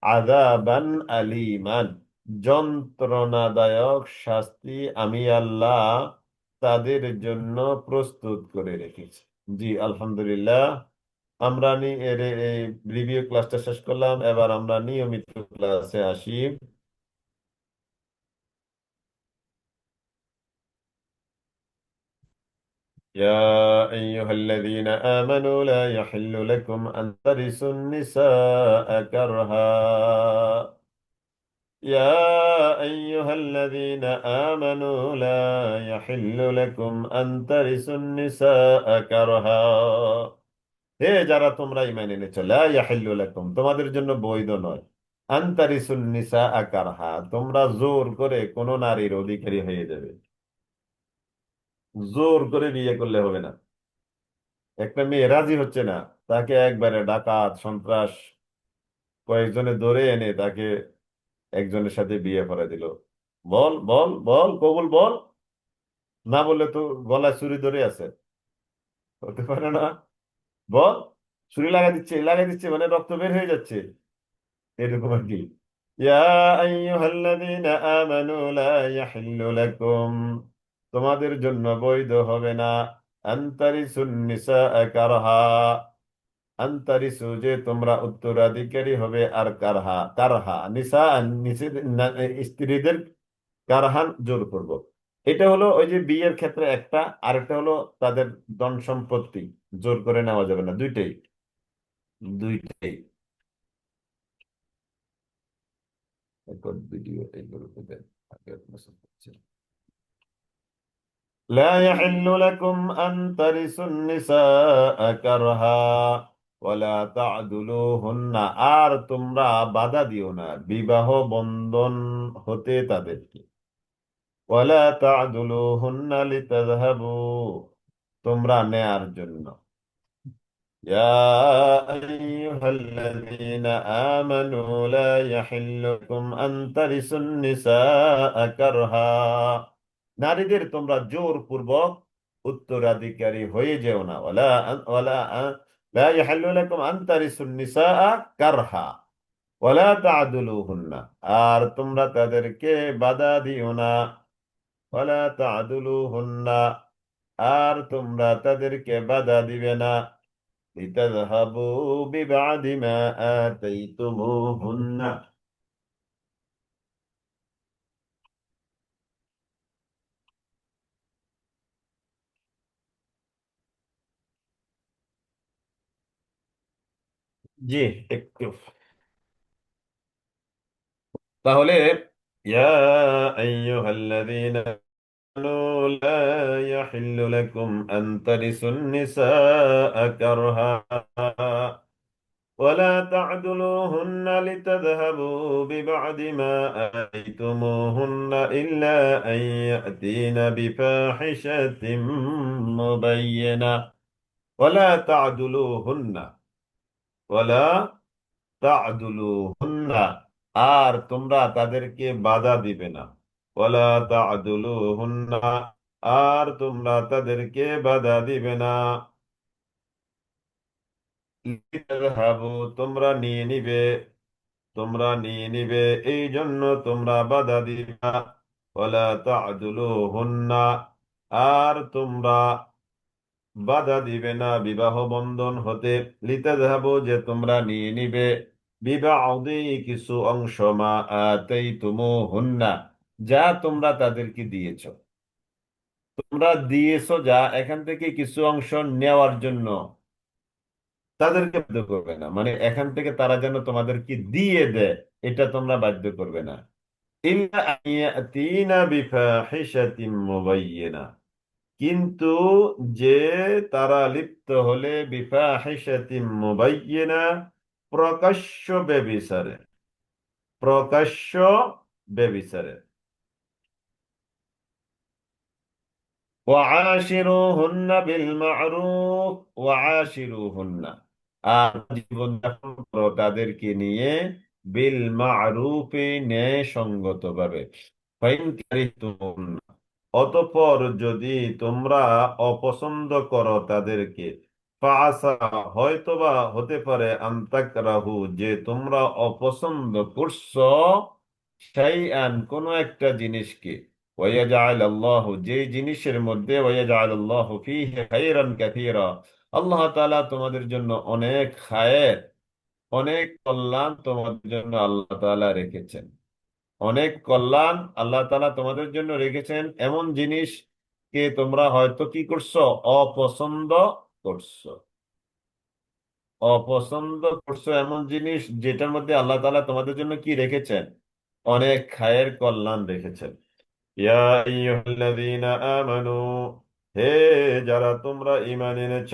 আযাবান আলীমান যন্ত্রণাদায়ক শাস্তি আমি আল্লাহ তাদের জন্য প্রস্তুত করে রেখেছি। জি আলহামদুলিল্লাহ, আমরা এই রিভিউ ক্লাসটা শেষ করলাম, এবার আমরা নিয়মিত ক্লাসে আসি। يا أيها الذين آمنوا لا يحل لكم أن ترثوا النساء كرها. يا أيها الذين آمنوا لا يحل لكم أن ترثوا النساء كرها. হে যারা তোমরা ঈমান এনেছো, লা ইয়াহিল্লু লাকুম তোমাদের জন্য বৈধ নয়, আন তারিসুন নিসা কারহা তোমরা জোর করে কোন নারীর অধিকারী হয়ে যাবে। জোর করে বিয়ে করলে হবে না। একটা মেয়ে রাজি হচ্ছে না, তাকে একবারে ডাকাত সন্ত্রাস কয়েকজনে ধরে এনে তাকে একজনের সাথে বিয়ে করে দিল। বল বল বল কবুল বল, না বললে তো গলায় ছুরি ধরে আছে, হতে পারে না। বল, ছুরি লাগাই দিচ্ছে মানে রক্ত বের হয়ে যাচ্ছে, এরকম আর কি। ইয়া আইয়ুহাল্লাযীনা আমানু লা ইয়াহিল্লু লাকুম তোমাদের জন্য বৈধ হবে না, আনতারিসুন নিসা কারহা আন্তারিসু যে তোমরা উত্তরাধিকারী হবে, আর কারহা কারহা নিসা স্ত্রীদের কারহান জোর করব। এটা হলো ওই যে বিয়ের ক্ষেত্রে একটা, আরেকটা হলো তাদের ধন সম্পত্তি জোর করে নেওয়া যাবে না, দুইটাই দুইটাই। এখন ভিডিও এগুলো দেন, আগে মেসেজ করছি। لا يحل لكم أن ترثوا النساء كرها ولا تعدلوهن, আর তোমরা বাধা দিও না বিবাহ বন্ধন হতে তাদেরকে। ওয়ালা তা'দুলুহুন্না লিতাযহাবু তোমরা নেয়ার জন্য। يا أيها الذين آمنوا لا يحل لكم أن ترثوا النساء كرها নারীদের তোমরা জোর পূর্বক উত্তরাধিকারী হয়ে যেও না। ওয়ালা লা ইয়াহিল্লু লাকুম আন তারিসুন নিসাআ কারহা ওয়ালা তা'দুলুহুন্না, আর তোমরা তাদেরকে বাধা দিও না। ওয়ালা তা'দুলুহুন্না, আর তোমরা তাদেরকে বাধা দিবে না। লিতাযহাবু বিবাদি মা আতাইতুমুহুন্না, জি একটু তাহলে ইয়া আইয়ুহাল্লাযীনা আমানু লা ইয়াহিল্লু লাকুম আন তারিসুন নিসাআ কারহা ওয়ালা তা'দুলুহুন্না লিতাযহাবু বিবাদি মা আতাইতুমুহুন্না ইল্লা আন ইয়াতিনা বিফাহিশাতিন মুবায়্যিনা। ওয়ালা তা'দুলুহুন্না ওয়ালা তা'দুলুহুন্না, আর তোমরা তাদেরকে বাধা দিবে না। ওয়ালা তা'দুলুহুন্না, আর তোমরা তাদেরকে বাধা দিবে না। লিতাযহাবু তোমরা নিয়ে নিবে, তোমরা নিয়ে নিবে এই জন্য তোমরা বাধা দিবে না। ওয়ালা তা'দুলুহুন্না, আর তোমরা বাধা দিবে না বিবাহ বন্ধন হতে। লিতাযহাবু যে তোমরা নিয়ে নিবে, বিবাদি কিছু অংশ, মা আতাইতুমুহুন্না যা তোমরা তাদেরকে দিয়েছো, তোমরা দিয়েছো যা, এখান থেকে কিছু অংশ নেওয়ার জন্য তাদেরকে বাধ্য করবে না, মানে এখান থেকে তারা যেন তোমাদেরকে দিয়ে দেয়, এটা তোমরা বাধ্য করবে না। ইল্লা আন ইয়াতিনা বিফাহিশাতিন মুবায়্যিনা, কিন্তু যে তারা লিপ্ত হলে বিফাহিশাতিন মুবায়্যিনা, প্রকাশ্য ব্যভিচারে, প্রকাশ্য ব্যভিচারে। ওয়াশিরুহুন্না বিল মা'রুফ, ওয়াশিরুহুন্না, আর জীবন যাপন করো তাদেরকে নিয়ে, বিল মা'রুফে, ন্যায় সঙ্গত ভাবে। ফাইন কারিহতুমুহুন্না, অতঃপর যদি তোমরা অপছন্দ করো তাদেরকে, ফাআসা, হয়তোবা হতে পারে, আনতাকরাহু, যে তোমরা অপছন্দ করছো, শাইআন, কোন একটা জিনিসকে, ওয়ায়াজআল আল্লাহ, যে জিনিসের মধ্যে, ওয়ায়াজআল আল্লাহ ফীহি খায়রান কাসীরা, আল্লাহ তাআলা তোমাদের জন্য অনেক খায়ের, অনেক কল্যাণ তোমাদের জন্য আল্লাহ তাআলা রেখেছেন। অনেক কল্যাণ আল্লাহ তাআলা তোমাদের জন্য রেখেছেন, এমন জিনিসকে তোমরা হয়তো কি করছো, অপছন্দ করছো। অপছন্দ করছো এমন জিনিস যেটার মধ্যে আল্লাহ তাআলা তোমাদের জন্য কি রেখেছেন, অনেক খায়ের কল্যাণ রেখেছেন। ইয়া আইয়ুহাল্লাযীনা আমানু, হে যারা তোমরা ঈমান এনেছ,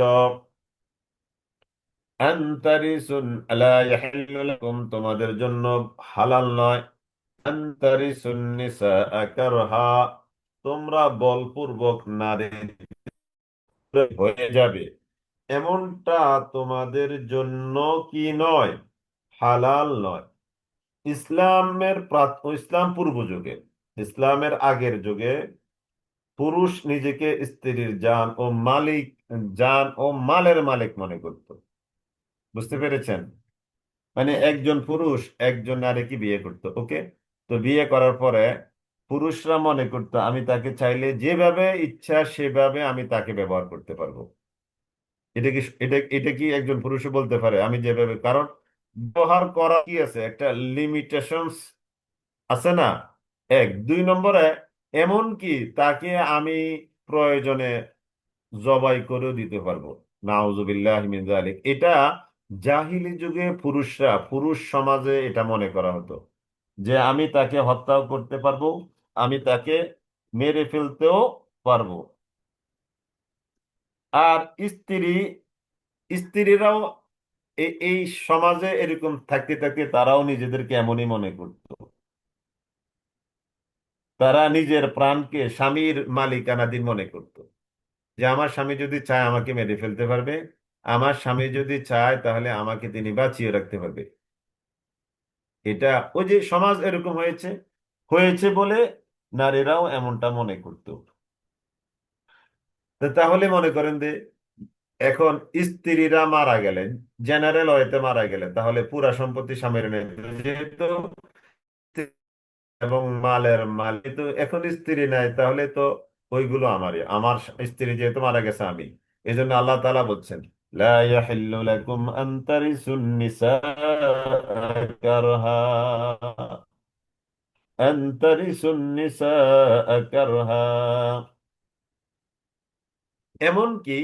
আনতারিসুন, লা ইয়াহিল্লু লাকুম, তোমাদের জন্য হালাল নয়, আনতারিসুন নিসাআ কারহা, তোমরা বলপূর্বক নারী হয়ে যাবে, এমনটা তোমাদের জন্য কি নয়, হালাল নয়। ইসলাম পূর্ব যুগে, ইসলামের আগের যুগে পুরুষ নিজেকে স্ত্রীর জান ও মালের মালিক মনে করত। বুঝতে পেরেছেন? মানে একজন পুরুষ একজন নারীকে বিয়ে করত, ওকে, তো বিয়ে করার পরে পুরুষরা মনে করতো আমি তাকে চাইলে যেভাবে ইচ্ছা সেভাবে আমি তাকে ব্যবহার করতে পারবো। এটা কি একজন পুরুষও বলতে পারে আমি যেভাবে, কারণ ব্যবহার করা কি আছে, একটা লিমিটেশনস আছে না। এক, দুই নম্বরে এমন কি তাকে আমি প্রয়োজনে জবাই করেও দিতে পারবো। নাউজুবিল্লাহ মিন যালিক। এটা জাহিলি যুগে পুরুষ সমাজে এটা মনে করা হতো যে আমি তাকে হত্যাও করতে পারবো, আমি তাকে মেরে ফেলতেও পারবো। আর স্ত্রীরাও এই সমাজে এরকম থাকতে থাকতে তারাও নিজেদেরকে এমনই মনে করতো। তারা নিজের প্রাণকে স্বামীর মালিকানাধীন মনে করতো, যে আমার স্বামী যদি চায় আমাকে মেরে ফেলতে পারবে, আমার স্বামী যদি চায় তাহলে আমাকে তিনি বাঁচিয়ে রাখতে পারবে। এটা ওই যে সমাজ এরকম হয়েছে, হয়েছে বলে নারীরাও এমনটা মনে করতো। তো তাহলে মনে করেন যে এখন স্ত্রীরা মারা গেলেন, জেনারেল ওয়েতে মারা গেলেন, তাহলে পুরা সম্পত্তি স্বামীর নেই, যেহেতু এবং মালের মালিক তো এখন স্ত্রী নাই, তাহলে তো ওইগুলো আমারই, আমার স্ত্রী যেহেতু মারা গেছে আমি, এই জন্য আল্লাহ তাআলা বলছেন, লা ইয়াহিল্লু লাকুম আন তারিসুন নিসাআ কারহা, আন তারিসুন নিসাআ কারহা। এমনকি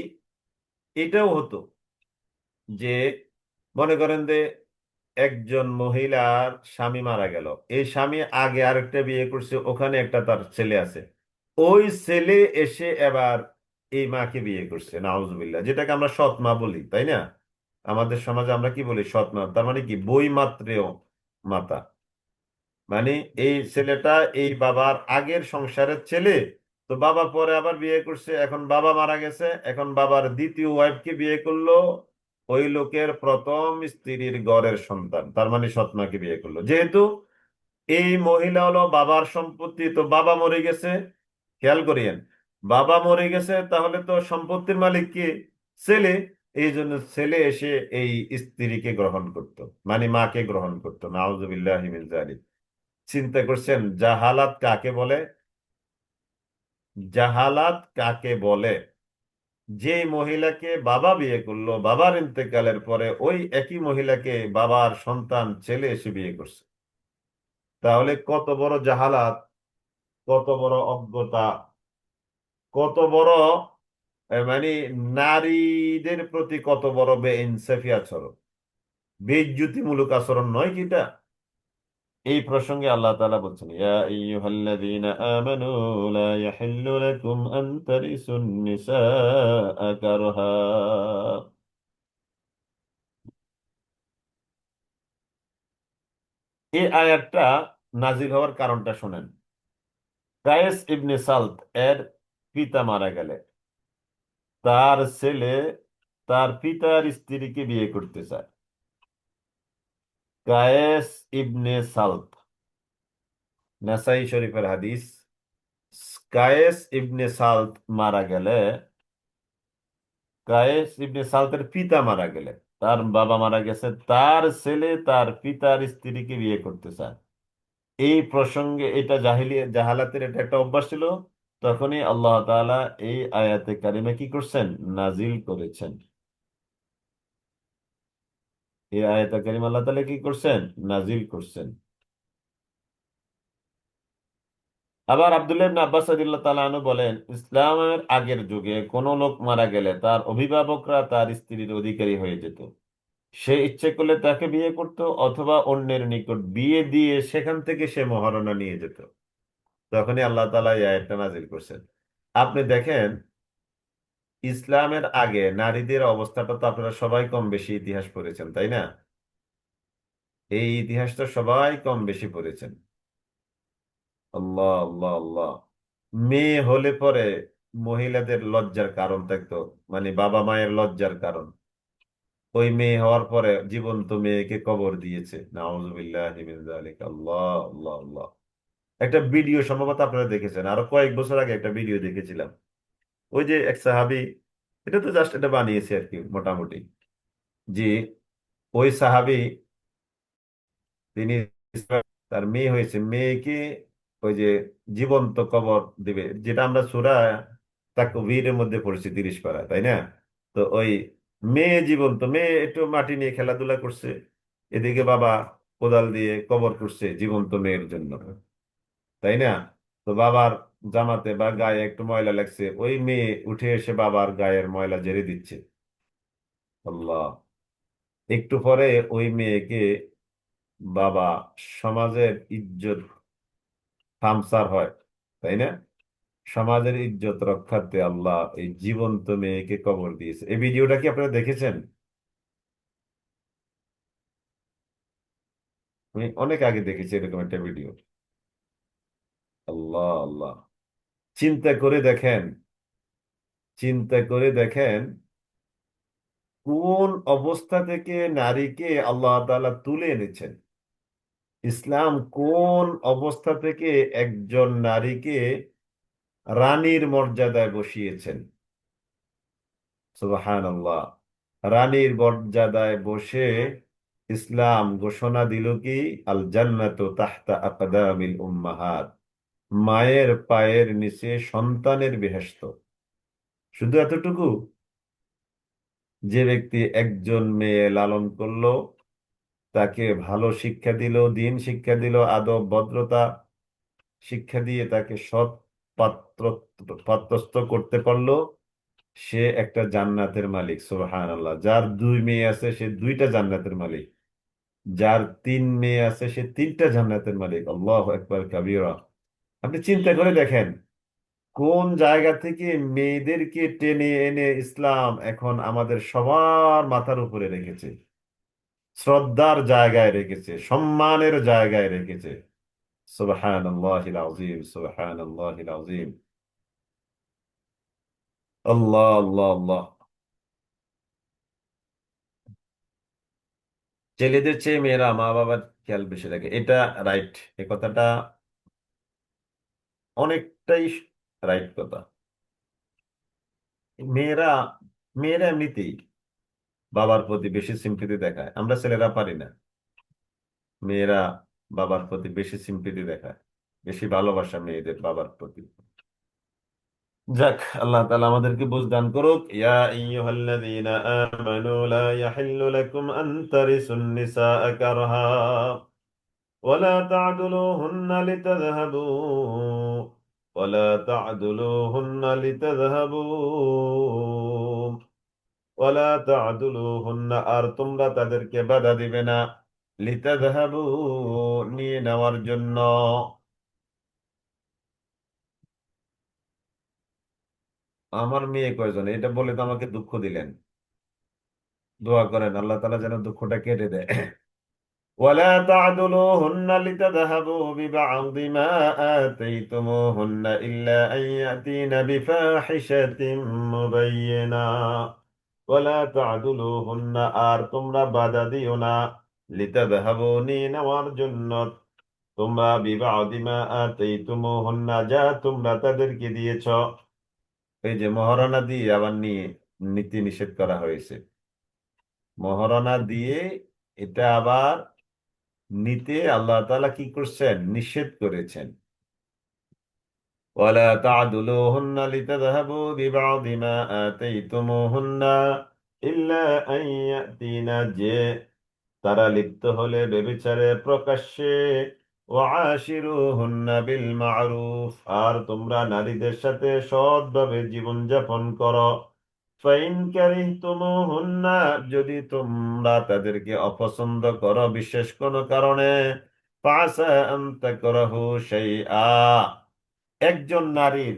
এটাও হতো যে মনে করেন যে একজন মহিলার স্বামী মারা গেল, এই স্বামী আগে আরেকটা বিয়ে করছে, ওখানে একটা তার ছেলে আছে, ওই ছেলে এসে এবার এই মাকে বিয়ে করছে, নাউজুবিল্লাহ, যেটাকে আমরা সৎ মা বলি, তাই না? আমাদের সমাজে আমরা কি বলি, সৎ মা, তার মানে কি বই মাত্রেয় মাতা। মানে এই ছেলেটা এই বাবার আগের সংসারের ছেলে, তো বাবা পরে আবার বিয়ে করছে, এখন বাবা মারা গেছে, এখন বাবার দ্বিতীয় ওয়াইফকে বিয়ে করলো, ওই লোকের প্রথম স্ত্রীর ঘরের সন্তান, তার মানে সৎমাকে বিয়ে করলো। যেহেতু এই মহিলা হলো বাবার সম্পত্তি, তো বাবা মরে গেছে, খেয়াল করিয়েন, বাবা মরে গেছে, তাহলে তো সম্পত্তির মালিক কি? ছেলে। এই জন্য ছেলে এসে এই স্ত্রীকে গ্রহণ করত, মানে মাকে গ্রহণ করতো। নাউজুবিল্লাহ মিন যালিক। চিন্তা করছেন জাহালাত কাকে বলে? জাহালাত কাকে বলে? যে মহিলাকে বাবা বিয়ে করলো, বাবার ইন্তেকালের পরে ওই একই মহিলাকে বাবার সন্তান ছেলে এসে বিয়ে করছে, তাহলে কত বড় জাহালাত। কত বড় অজ্ঞতা, কত বড় মানে নারীদের প্রতি কত বড় বেইনসাফি আচরণ, বেইজ্জতিমূলক আচরণ নয় কি এটা? এই প্রসঙ্গে আল্লাহ তাআলা বলছেন, ইয়া আইয়ুহাল্লাযীনা আমানু লা ইয়াহিল্লু লাকুম আন তারিসুন নিসাআ কারহা। এই আয়াতটা নাজিল হওয়ার কারণটা শোনেন। কায়েস ইবনে সালত এর পিতা মারা গেলে তার ছেলে তার পিতার স্ত্রীকে বিয়ে করতে চায়। কায়েস ইবনে সালত, নাসাই শরীফের হাদিস। কায়েস ইবনে সালত মারা গেলে, কায়েস ইবনে সালতের পিতা মারা গেলে, তার বাবা মারা গেছে, তার ছেলে তার পিতার স্ত্রীকে বিয়ে করতে চায়। এই প্রসঙ্গে এটা জাহালাতের এটা একটা অভ্যাস ছিল। তখনই আল্লাহ তাআলা এই আয়াতে কারিমা কি করছেন, নাজিল করেছেন। এই আয়াতে কারিমা আল্লাহ তাআলা কি করছেন, নাজিল করছেন। আবার আব্দুল্লাহ ইবনে আব্বাস রাদিয়াল্লাহু তাআলা আনহু বলেন, ইসলামের আগের যুগে কোন লোক মারা গেলে তার অভিভাবকরা তার স্ত্রীর অধিকারী হয়ে যেত। সে ইচ্ছে করলে তাকে বিয়ে করত, অথবা অন্যের নিকট বিয়ে দিয়ে সেখান থেকে সে মহারণা নিয়ে যেত। তখনই আল্লাহ তাআলা এই আয়াতটা নাজিল করছেন। আপনি দেখেন, ইসলামের আগে নারীদের অবস্থাটা তো আপনারা সবাই কম বেশি ইতিহাস পড়েছেন, তাই না? এই ইতিহাস তো সবাই কম বেশি পড়েছেন। আল্লাহ আল্লাহ আল্লাহ। মেয়ে হলে পরে মহিলাদের লজ্জার কারণ থাকতো, মানে বাবা মায়ের লজ্জার কারণ। ওই মেয়ে হওয়ার পরে জীবন্ত মেয়েকে কবর দিয়েছে, নাউজুবিল্লাহি মিন যালিক। আল্লাহ আল্লাহ আল্লাহ। একটা ভিডিও সম্ভবত আপনারা দেখেছেন, আরো কয়েক বছর আগে একটা ভিডিও দেখেছিলাম। ওই যে এক সাহাবী, এটা তো জাস্ট এটা বানিয়েছে আর কি মোটামুটি, যে ওই সাহাবী, তিনি তার মেয়ে হয়েছে, মেয়েকে ওই যে জীবন্ত কবর দিবে, যেটা আমরা সূরা তাকবীরের মধ্যে পড়েছি 30 পারা, তাই না? তো ওই মেয়ে, জীবন্ত মেয়ে একটু মাটি নিয়ে খেলাধুলা করছে, এদিকে বাবা কোদাল দিয়ে কবর করছে জীবন্ত মেয়ের জন্য, তাই না? তো বাবার জামাতে বা গায়ে একটু ময়লা লাগছে, ওই মেয়ে উঠে এসে বাবার গায়ের ময়লা ঝেড়ে দিচ্ছে। আল্লাহ। একটু পরে ওই মেয়েকে বাবা, সমাজের ইজ্জত থামসার হয়, তাই না? সমাজের ইজ্জত রক্ষার্থে আল্লাহ এই জীবন্ত মেয়েকে কবর দিয়েছে। এই ভিডিওটা কি আপনারা দেখেছেন? আমি অনেক আগে দেখেছি এরকম একটা ভিডিও। আল্লাহ আল্লাহ। চিন্তা করে দেখেন, চিন্তা করে দেখেন, কোন অবস্থা থেকে নারীকে আল্লাহ তাআলা তুলে এনেছেন। ইসলাম কোন অবস্থা থেকে একজন নারীকে রানীর মর্যাদায় বসিয়েছেন। সুবহানাল্লাহ। রানীর মর্যাদায় বসে ইসলাম ঘোষণা দিল কি, আল জান্নাতু তাহতা আকদামিল উম্মাহাত, মায়ের পায়ের নিচে সন্তানের বেহেশত। শুধু এতটুকু, যে ব্যক্তি একজন মেয়ে লালন করলো, তাকে ভালো শিক্ষা দিল, দিন শিক্ষা দিল, আদব ভদ্রতা শিক্ষা দিয়ে তাকে সৎ পাত্র পাত্রস্থ করতে পারলো, সে একটা জান্নাতের মালিক। সুবহানাল্লাহ। যার 2 মেয়ে আছে সে 2টা জান্নাতের মালিক, যার 3 মেয়ে আছে সে 3টা জান্নাতের মালিক। আল্লাহু আকবার কাবীরা। আপনি চিন্তা করে দেখেন, কোন জায়গা থেকে মেয়েদেরকে টেনে এনে ইসলাম এখন আমাদের সবার মাথার উপরে রেখেছে, শ্রদ্ধার জায়গায় রেখেছে, সম্মানের জায়গায় রেখেছে। সুবহানাল্লাহিল আযীম, সুবহানাল্লাহিল আযীম। আল্লাহ আল্লাহ আল্লাহ। ছেলেদের চেয়ে মেয়েরা মা বাবার খেয়াল বেশি রাখে, এটা রাইট। এ কথাটা অনেকটাই রাইট কথা। মেয়েরা মেয়েরা এমনিতেই বাবার প্রতি বেশি সিম্পিতি দেখায়, আমরা ছেলেরা পারি না। মেয়েরা বাবার প্রতি বেশি সিম্পিতি দেখায়, বেশি ভালোবাসা মেয়েদের বাবার প্রতি। যাক, আল্লাহ তাআলা আমাদেরকে বুঝ দান করুক। ইয়া আইয়ুহাল্লাযীনা আমানু লা ইয়াহিল্লু লাকুম আন তারিসুন নিসাআ কারহা ওয়া লা তা'দুলুহুন্না লিতাযহাবু ওয়ালা তা'দুলুহুন্না লিতাযহাবু ওয়ালা তা'দুলুহুন্না, আর তোমরা তাদেরকে বাধা দিবে না, লিতাযহাবু, নিয়ে নেওয়ার জন্য। আমার মেয়ে কয়জন, এটা বলে তো আমাকে দুঃখ দিলেন। দোয়া করেন আল্লাহ তাআলা যেন দুঃখটা কেটে দেয়। ولا تعضلوهن لتذهبوا ببعض ما آتيتموهن إلا أن يأتين بفاحشة مبينة ولا تعضلوهن، আর তোমরা বাধা দিও না, লিতাযহাবু, নিয়ে নেওয়ার জন্য, তোমরা বিবাদি মা আতাইতুমুহুন্না, যা তোমরা তাদেরকে দিয়েছ। এই যে মহারণা দিয়ে আবার নিয়ে নীতি নিষেধ করা হয়েছে। মহারণা দিয়ে এটা আবার নিতে আল্লাহ তাআলা কি করছেন, নিষেধ করেছেন। ওয়ালা তা'দুলুহুন্না লিতাযহাবু বিবা'দি মা আতাইতুমুহুন্না ইল্লা আন ইয়াতিনা, যে তারা লিপ্ত হলে ব্যভিচারে প্রকাশ্যে, ওয়াশিরুহুন্না বিল মা'রুফ, আর তোমরা নারীদের সাথে সৎভাবে জীবন যাপন করো। ফাইন কারিহতুমুহুন্না, যদি তোমরা তাদেরকে অপছন্দ করো বিশেষ কোনো কারণে, ফাসা আন তাকরাহু শাইআ, একজন নারীর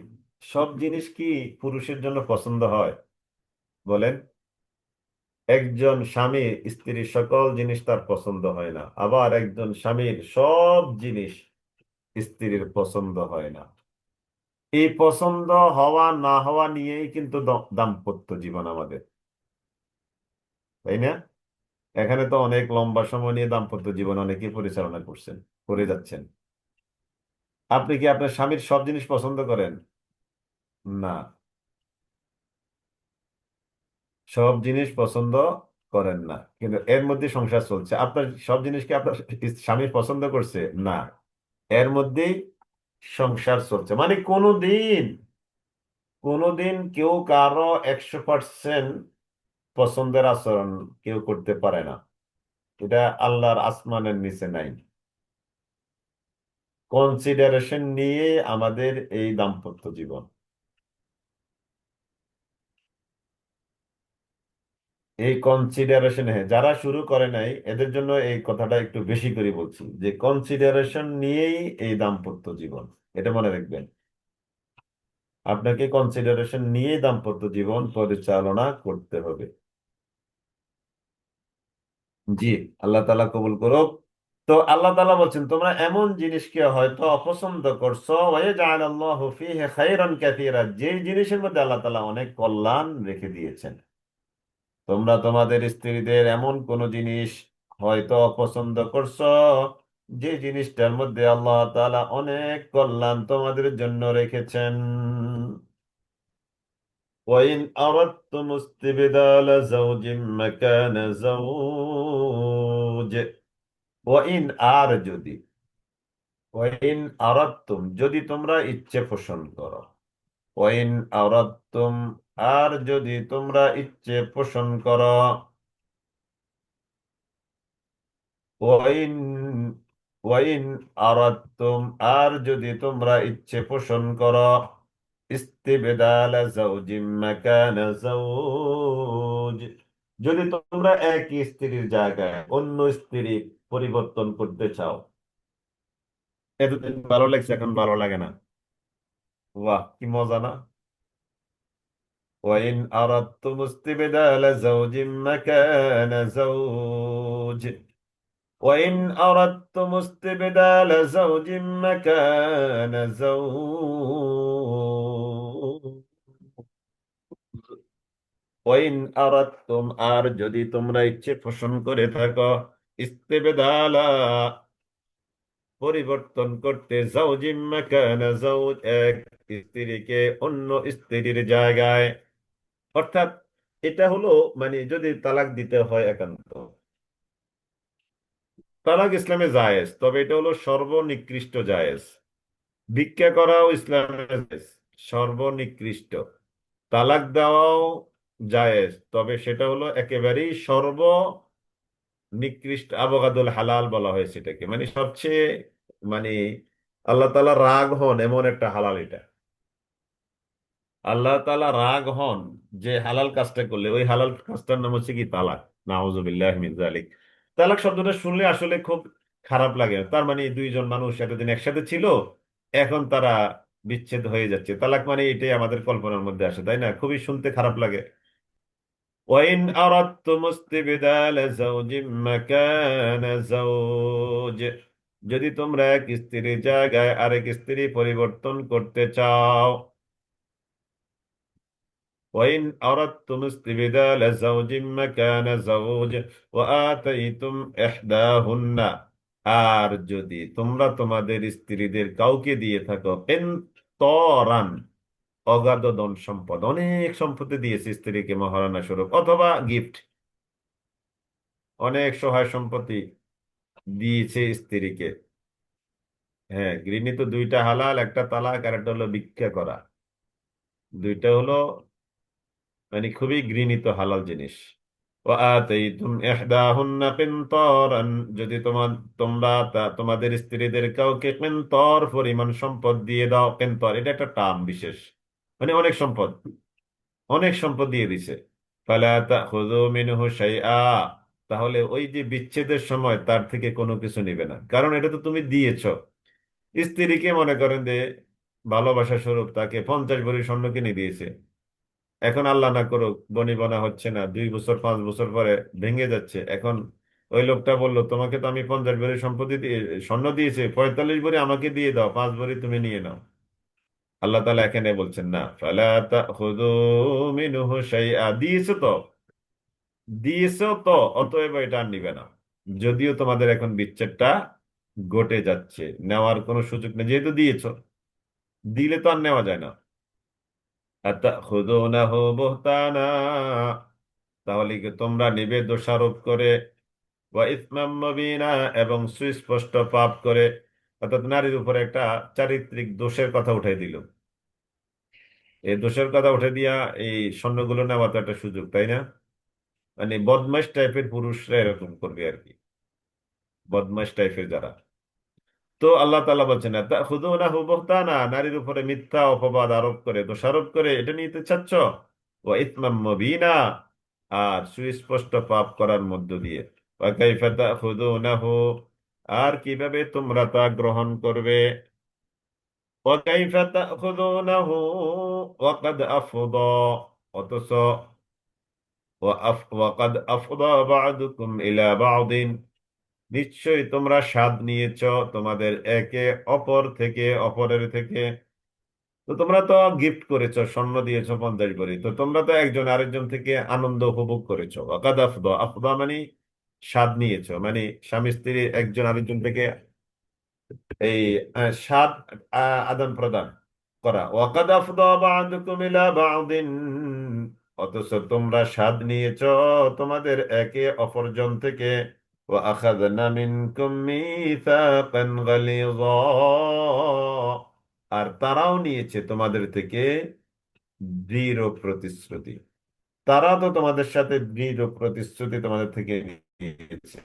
সব জিনিস কি পুরুষের জন্য পছন্দ হয়? বলেন। একজন স্বামী স্ত্রীর সকল জিনিস তার পছন্দ হয় না, আবার একজন স্বামীর সব জিনিস স্ত্রীর পছন্দ হয় না। এই পছন্দ হওয়া না হওয়া নিয়েই কিন্তু দাম্পত্য জীবন আমাদের, তাই না? এখানে তো অনেক লম্বা সময় নিয়ে দাম্পত্য জীবন অনেকেই পরিচালনা করছেন, করে যাচ্ছেন। আপনি কি আপনার স্বামীর সব জিনিস পছন্দ করেন? না, সব জিনিস পছন্দ করেন না, কিন্তু এর মধ্যে সংসার চলছে। আপনার সব জিনিস কি আপনার স্বামী পছন্দ করছে? না, এর মধ্যেই সংসার চলছে। মানে কোনোদিন কেউ কারো 100% পছন্দের আচরণ কেউ করতে পারে না, এটা আল্লাহর আসমানের নিচে নাই। কনসিডারেশন নিয়ে আমাদের এই দাম্পত্য জীবন। এই কনসিডারেশন, হ্যাঁ, যারা শুরু করে নাই এদের জন্য এই কথাটা একটু বেশি করে বলছি, যে কনসিডারেশন নিয়েই এই দাম্পত্য জীবন, এটা মনে রাখবেন। আপনাকে কনসিডারেশন নিয়ে দাম্পত্য জীবন পরিচালনা করতে হবে। জি, আল্লাহ তাআলা কবুল করুক। তো আল্লাহ তাআলা বলছেন, তোমরা এমন জিনিসকে হয়তো অপছন্দ করছো, ওয়ায়াজআলাল্লাহু ফীহি খায়রান কাসীরা, যে জিনিসের মধ্যে আল্লাহ তাআলা অনেক কল্যাণ রেখে দিয়েছেন। তোমরা তোমাদের স্ত্রীদের এমন কোন জিনিস হয়তো অপছন্দ করছো, যে জিনিসটার মধ্যে আল্লাহ তাআলা অনেক কল্যাণ তোমাদের জন্য রেখেছেন। ওয়াইন আরাদতুম ইস্তিবদালা যাওজিম মাকানা যাওজ, ওয়াইন, আর যদি, ওয়াইন আরাদতুম, যদি তোমরা ইচ্ছে পোষণ করো, ওয়াইন আরাদতুম, আর যদি তোমরা ইচ্ছে পোষণ করো, ওয়াইন ওয়াইন আরাদতুম, আর যদি তোমরা ইচ্ছে পোষণ করো, ইস্তিবদালা যাওজিম মাকানা যাওজ, যদি তোমরা একই স্ত্রীর জায়গায় অন্য স্ত্রী পরিবর্তন করতে চাও। এতদিন ভালো লাগছে, এখন ভালো লাগে না। বাহ, কি মজা না! ওয়াইন আরাদতুম ইস্তিবদালা যাওজিম মাকানা যাওজ, وإن أردتم استبدال زوج مكان زوج، ওয়াইন আরাদতুম, আর যদি তোমরা ইচ্ছে পোষণ করে থাকো, ইস্তেবেদালা, পরিবর্তন করতে, জাওজিম মাকানা জাওজ, এক স্ত্রীকে অন্য স্ত্রীর জায়গায়, অর্থাৎ এটা হলো, মানে যদি তালাক দিতে হয় একান্ত, তালাক ইসলামে জায়েজ, তবে এটা হলো সর্বনিকৃষ্ট জায়েজ। ভিক্ষা করাও ইসলামে জায়েজ, সর্বনিকৃষ্ট। তালাক দেওয়াও জায়েজ, তবে সেটা হলো একেবারেই সর্বনিকৃষ্ট। আবগাদুল হালাল বলা হয়েছে এটাকে, মানে সবচেয়ে, মানে আল্লাহ তাআলা রাগ হন এমন একটা হালাল এটা। আল্লাহ তাআলা রাগ হন যে হালাল কাজটা করলে, ওই হালাল কাজটার নাম হচ্ছে কি তালাক। নাউজুবিল্লাহ মিন যালিক। তালাক শব্দটা শুনলে আসলে খুব খারাপ লাগে। তার মানে দুইজন মানুষ এতদিন একসাথে ছিল, এখন তারা বিচ্ছেদ হয়ে যাচ্ছে। তালাক মানে এটাই আমাদের কল্পনার মধ্যে আসে, তাই না? খুবই শুনতে খারাপ লাগে। ওয়াইন আরাদতুম ইস্তিবদাল যাওজিম মাকানা যাওজ, যদি তোমরা এক স্ত্রীর জায়গায় আরেক স্ত্রী পরিবর্তন করতে চাও। وإن أردتم استبدال زوج مكان زوج وآتيتم إحداهن, আর যদি তোমরা তোমাদের স্ত্রীদের কাউকে দিয়ে থাকো কিনতরান, অগাধ ধন সম্পদ, অনেক সম্পত্তি দিয়েছে স্ত্রীকে মহারানা স্বরূপ অথবা গিফট, অনেক সহায় সম্পত্তি দিয়েছে স্ত্রীকে। হ্যাঁ, গৃহিণী তো দুইটা হালাল, একটা তালাক, আর একটা হলো ভিক্ষা করা। দুইটা হলো মানে খুবই ঘৃণিত হালাল জিনিস। وآتيتم إحداهن قنطارا, যদি তোমরা তোমাদের স্ত্রীদের কাউকে কিনতর পরিমাণ সম্পদ দিয়ে দাও। কিনতর এটা একটা টার্ম বিশেষ, মানে অনেক সম্পদ, অনেক সম্পদ দিয়ে দিছে। ফালা তাখুযু মিনহু শাইআ, তাহলে ওই যে বিচ্ছেদের সময় তার থেকে কোনো কিছু নিবে না, কারণ এটা তো তুমি দিয়েছো। স্ত্রীকে মনে করেন যে ভালোবাসা স্বরূপ তাকে 50 ভরি স্বর্ণ কিনে দিয়েছে। এখন আল্লাহ না করুক বনিবনা হচ্ছে না, 2 বছর 5 বছর পরে ভেঙে যাচ্ছে। এখন ওই লোকটা বলল, তোমাকে তো আমি 50 ভরি সম্পত্তি দিয়ে স্বর্ণ দিয়েছি, 45 ভরি আমাকে দিয়ে দাও, 5 ভরি তুমি নিয়ে নাও। আল্লাহ তাআলা এখানে বলছেন না, ফালা তাখুযু মিনহু শাইআ, দিয়েছো তো অতএব এটা আর নিবে না। যদিও তোমাদের এখন বিচ্ছেদটা ঘটে যাচ্ছে, নেওয়ার কোনো সুযোগ নেই, যেহেতু দিয়েছো। দিলে তো আর নেওয়া যায় না। আতাখুযুনাহু বুহতানা, তাহলে কি তোমরা নিবে দোষারোপ করে, ওয়া ইসমাম মুবিনা, এবং সুস্পষ্ট পাপ করে। অর্থাৎ নারীর উপরে একটা চারিত্রিক দোষের কথা উঠাই দিল। এই দোষের কথা উঠে দিয়া এই স্বর্ণগুলো নেওয়া তো একটা সুযোগ, তাই না? মানে বদমাইশ টাইপের পুরুষরা এরকম করবে আর কি, বদমাইশ টাইপের যারা। তো আল্লাহ তাআলা বলছেন না তাখুযুনাহু বুহতানা, নারীর উপরে মিথ্যা অপবাদ আরোপ করে, দোষারোপ করে এটা নিতে চাচ্ছ। ওয়া ইসমাম মুবিনা, আর সুস্পষ্ট পাপ করার মধ্য দিয়ে। ওয়া কাইফা তাখুযুনাহু, আর কিভাবে তোমরা তা গ্রহণ করবে। ওয়া কাইফা তাখুযুনাহু ওয়া কাদ আফদা, অথচ ওয়া কাদ আফদা বা'দুকুম ইলা বা'দিন, নিশ্চয়ই তোমরা স্বাদ নিয়েছ তোমাদের একে অপরের থেকে। তো তোমরা তো গিফট করেছো, স্বর্ণ দিয়েছো 50 ভরি, তো তোমরা তো একজন আরেকজন থেকে আনন্দ উপভোগ করেছো। ওয়াকাদ আফদা, আফদা মানে স্বাদ নিয়েছো, মানে স্বামী স্ত্রী একজন আরেকজন থেকে এই স্বাদ আদান প্রদান করা। ওয়াকাদ আফদা বা'দুকুম ইলা বা'দিন, অথচ তোমরা স্বাদ নিয়েছো তোমাদের একে অপরজন থেকে। وأخذنا منكم ميثاقا غليظا, আর তারাও নিয়েছে তোমাদের থেকে দৃঢ় প্রতিশ্রুতি। তারা তো তোমাদের সাথে দৃঢ় প্রতিশ্রুতি তোমাদের থেকে নিয়েছে,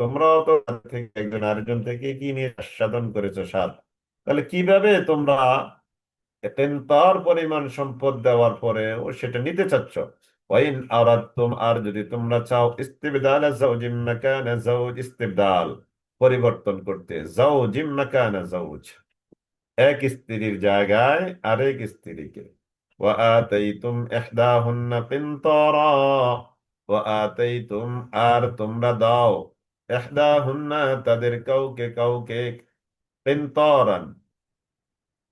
তোমরাও তো তাদের থেকে একজন আরেকজন থেকে কি নিয়ে আস্বাদন করেছো, স্বাদ। তাহলে কিভাবে তোমরা তেনতার পরিমাণ সম্পদ দেওয়ার পরেও সেটা নিতে চাচ্ছ। ওয়াইন আরাদতুম, আর যদি তোমরা চাও ইস্তিবদাল যাওজিম মাকানা যাওজ, ইস্তিবদাল পরিবর্তন করতে, যাওজিম মাকানা যাওজ, এক স্ত্রীর জায়গায় আরেক স্ত্রীকে। ওয়া আতাইতুম ইহদাহুন্না কিনতারা, ওয়া আতাইতুম, আর তোমরা দাও, ইহদাহুন্না তাদের কাউকে কাউকে, কিনতারান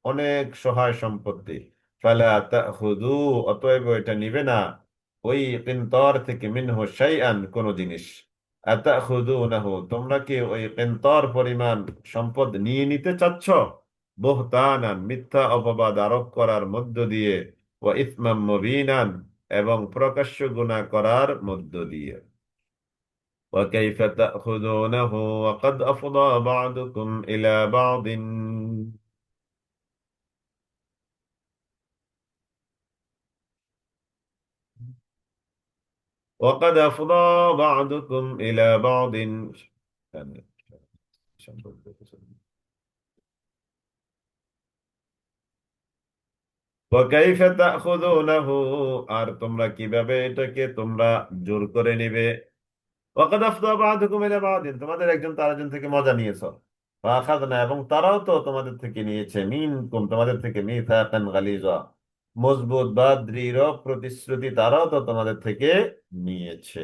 অনেক সহায় সম্পত্তি। ফালা তাখুযু, অতএব এটা নিবে না ওই কিনতর থেকে, মিনহু শাইআন, কোন জিনিস। আতাখুযুনাহু, তোমরা কি ওই কিনতর পরিমাণ সম্পদ নিয়ে নিতে চাচ্ছ, বুহতানান মিথ্যা অপবাদ আরোপ করার মধ্য দিয়ে, ওয়া ইসমাম মুবিনান, এবং প্রকাশ্য গুনাহ করার মধ্য দিয়ে। وكيف تأخذونه وقد أفضى بعضكم إلى بعض, وقد أفضى بعضكم إلى بعض. ওয়াকাইফা তাখুযুনাহু, আর তোমরা কিভাবে এটাকে তোমরা জোর করে নিবে। ওয়াকাদ আফদা বা'দুকুম ইলা বা'দিন, তোমাদের একজন তার একজন থেকে মজা নিয়েছো। ফাখাযনা, এবং তারাও তো তোমাদের থেকে নিয়েছে, মিনকুম তোমাদের থেকে, মিসাকান গালিযা, মজবুত বা দৃঢ় প্রতিশ্রুতি তারাও তো তোমাদের থেকে নিয়েছে।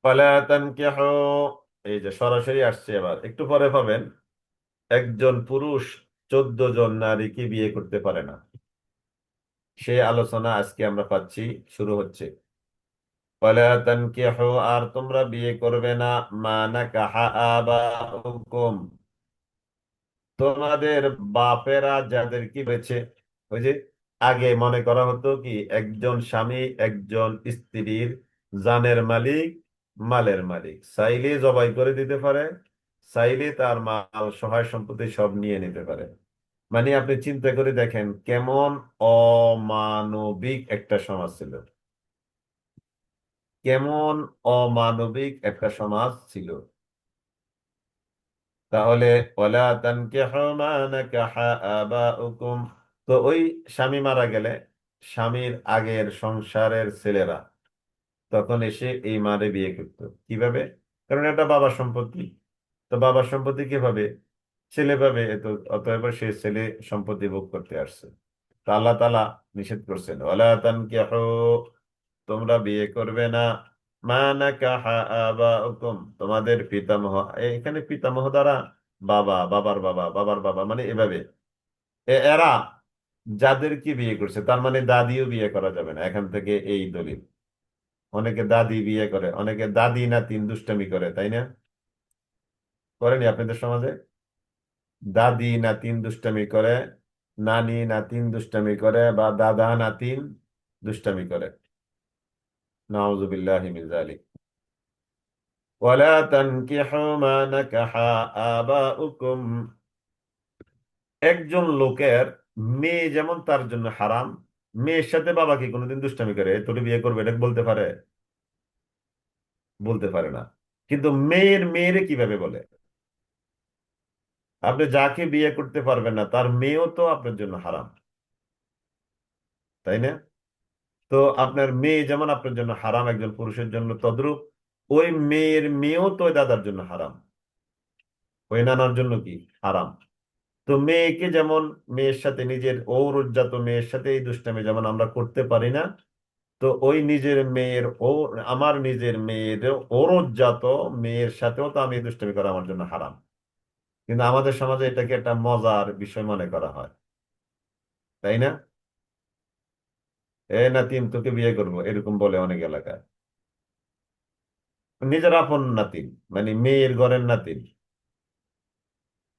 ফালা তানকিহু, এই যে সরাসরি আসছে, এবার একটু পরে পাবেন, একজন পুরুষ 14 জন নারীকে বিয়ে করতে পারে না। সে আলোচনা আজকে আমরা পাচ্ছি, শুরু হচ্ছে। ওয়ালা তানকিহু, আর তোমরা বিয়ে করবে না, মা নাকাহা আবাউকুম, তোমাদের বাপেরা যাদের কি হয়েছে। ওই যে আগে মনে করা হতো কি, একজন স্বামী একজন স্ত্রীর জানের মালিক, মালের মালিক, চাইলে জবাই করে দিতে পারে, চাইলে তার মাল সহায় সম্পত্তি সব নিয়ে নিতে পারে। মানে আপনি চিন্তা করে দেখেন কেমন অমানবিক একটা সমাজ ছিল, কেমন অমানবিক একটা সমাজ ছিল। তাহলে ওয়ালা তানকিহু মা নাকাহা আবাউকুম, তো ওই স্বামী মারা গেলে স্বামীর আগের সংসারের ছেলেরা তখন এসে এই মারে বিয়ে করতো। কিভাবে? কারণ এটা বাবার সম্পত্তি, তো বাবার সম্পত্তি কিভাবে ছেলে পাবে, তো অতএব সে ছেলে সম্পত্তি ভোগ করতে আসছে। তো আল্লাহ তাআলা নিষেধ করছেন, ওয়ালা তানকিহু, তোমরা বিয়ে করবে না, মা নাকাহা আবাউকুম, তোমাদের পিতামহ, এখানে পিতামহ দ্বারা বাবা, বাবার বাবা, বাবার বাবা, মানে এভাবে এরা যাদের কি বিয়ে করছে, তার মানে দাদিও বিয়ে করা যাবে না এখান থেকে, এই দলিল। অনেকে দাদি বিয়ে করে, অনেকে দাদি নাতিন দুষ্টামি করে, তাই না? করেনি আপনাদের সমাজে? দাদি নাতিন দুষ্টামি করে, নানি নাতিন দুষ্টামি করে, বা দাদা নাতিন দুষ্টামি করে। নাউযুবিল্লাহি মিন যালিক। ওয়ালা তানকিহু মা নাকাহা আবাউকুম, একজন লোকের মেয়ে যেমন তার জন্য হারাম, মেয়ের সাথে বাবা কি কোনোদিন দুষ্টামি করে তোরে বিয়ে করবে এটা বলতে পারে? বলতে পারে না। কিন্তু মেয়ের মেয়েরে কিভাবে বলে? আপনি যাকে বিয়ে করতে পারবেন না তার মেয়েও তো আপনার জন্য হারাম, তাই না? তো আপনার মেয়ে যেমন আপনার জন্য হারাম একজন পুরুষের জন্য, তদ্রূপ ওই মেয়ের মেয়েও তো ওই দাদার জন্য হারাম, ওই নানার জন্য কি হারাম। তো মেয়েকে যেমন, মেয়ের সাথে নিজের ঔরজাত মেয়ের সাথে এই দুষ্টামি যেমন আমরা করতে পারি না, তো ওই নিজের মেয়ের ও, আমার নিজের মেয়ের ঔরজাত মেয়ের সাথেও তো আমি এই দুষ্টামি করা আমার জন্য হারাম। কিন্তু আমাদের সমাজে এটাকে একটা মজার বিষয় মনে করা হয়, তাই না? এ নাতিন তোকে বিয়ে করবো, এরকম বলে অনেক এলাকায়, নিজের আপন নাতিন, মানে মেয়ের ঘরের নাতিন।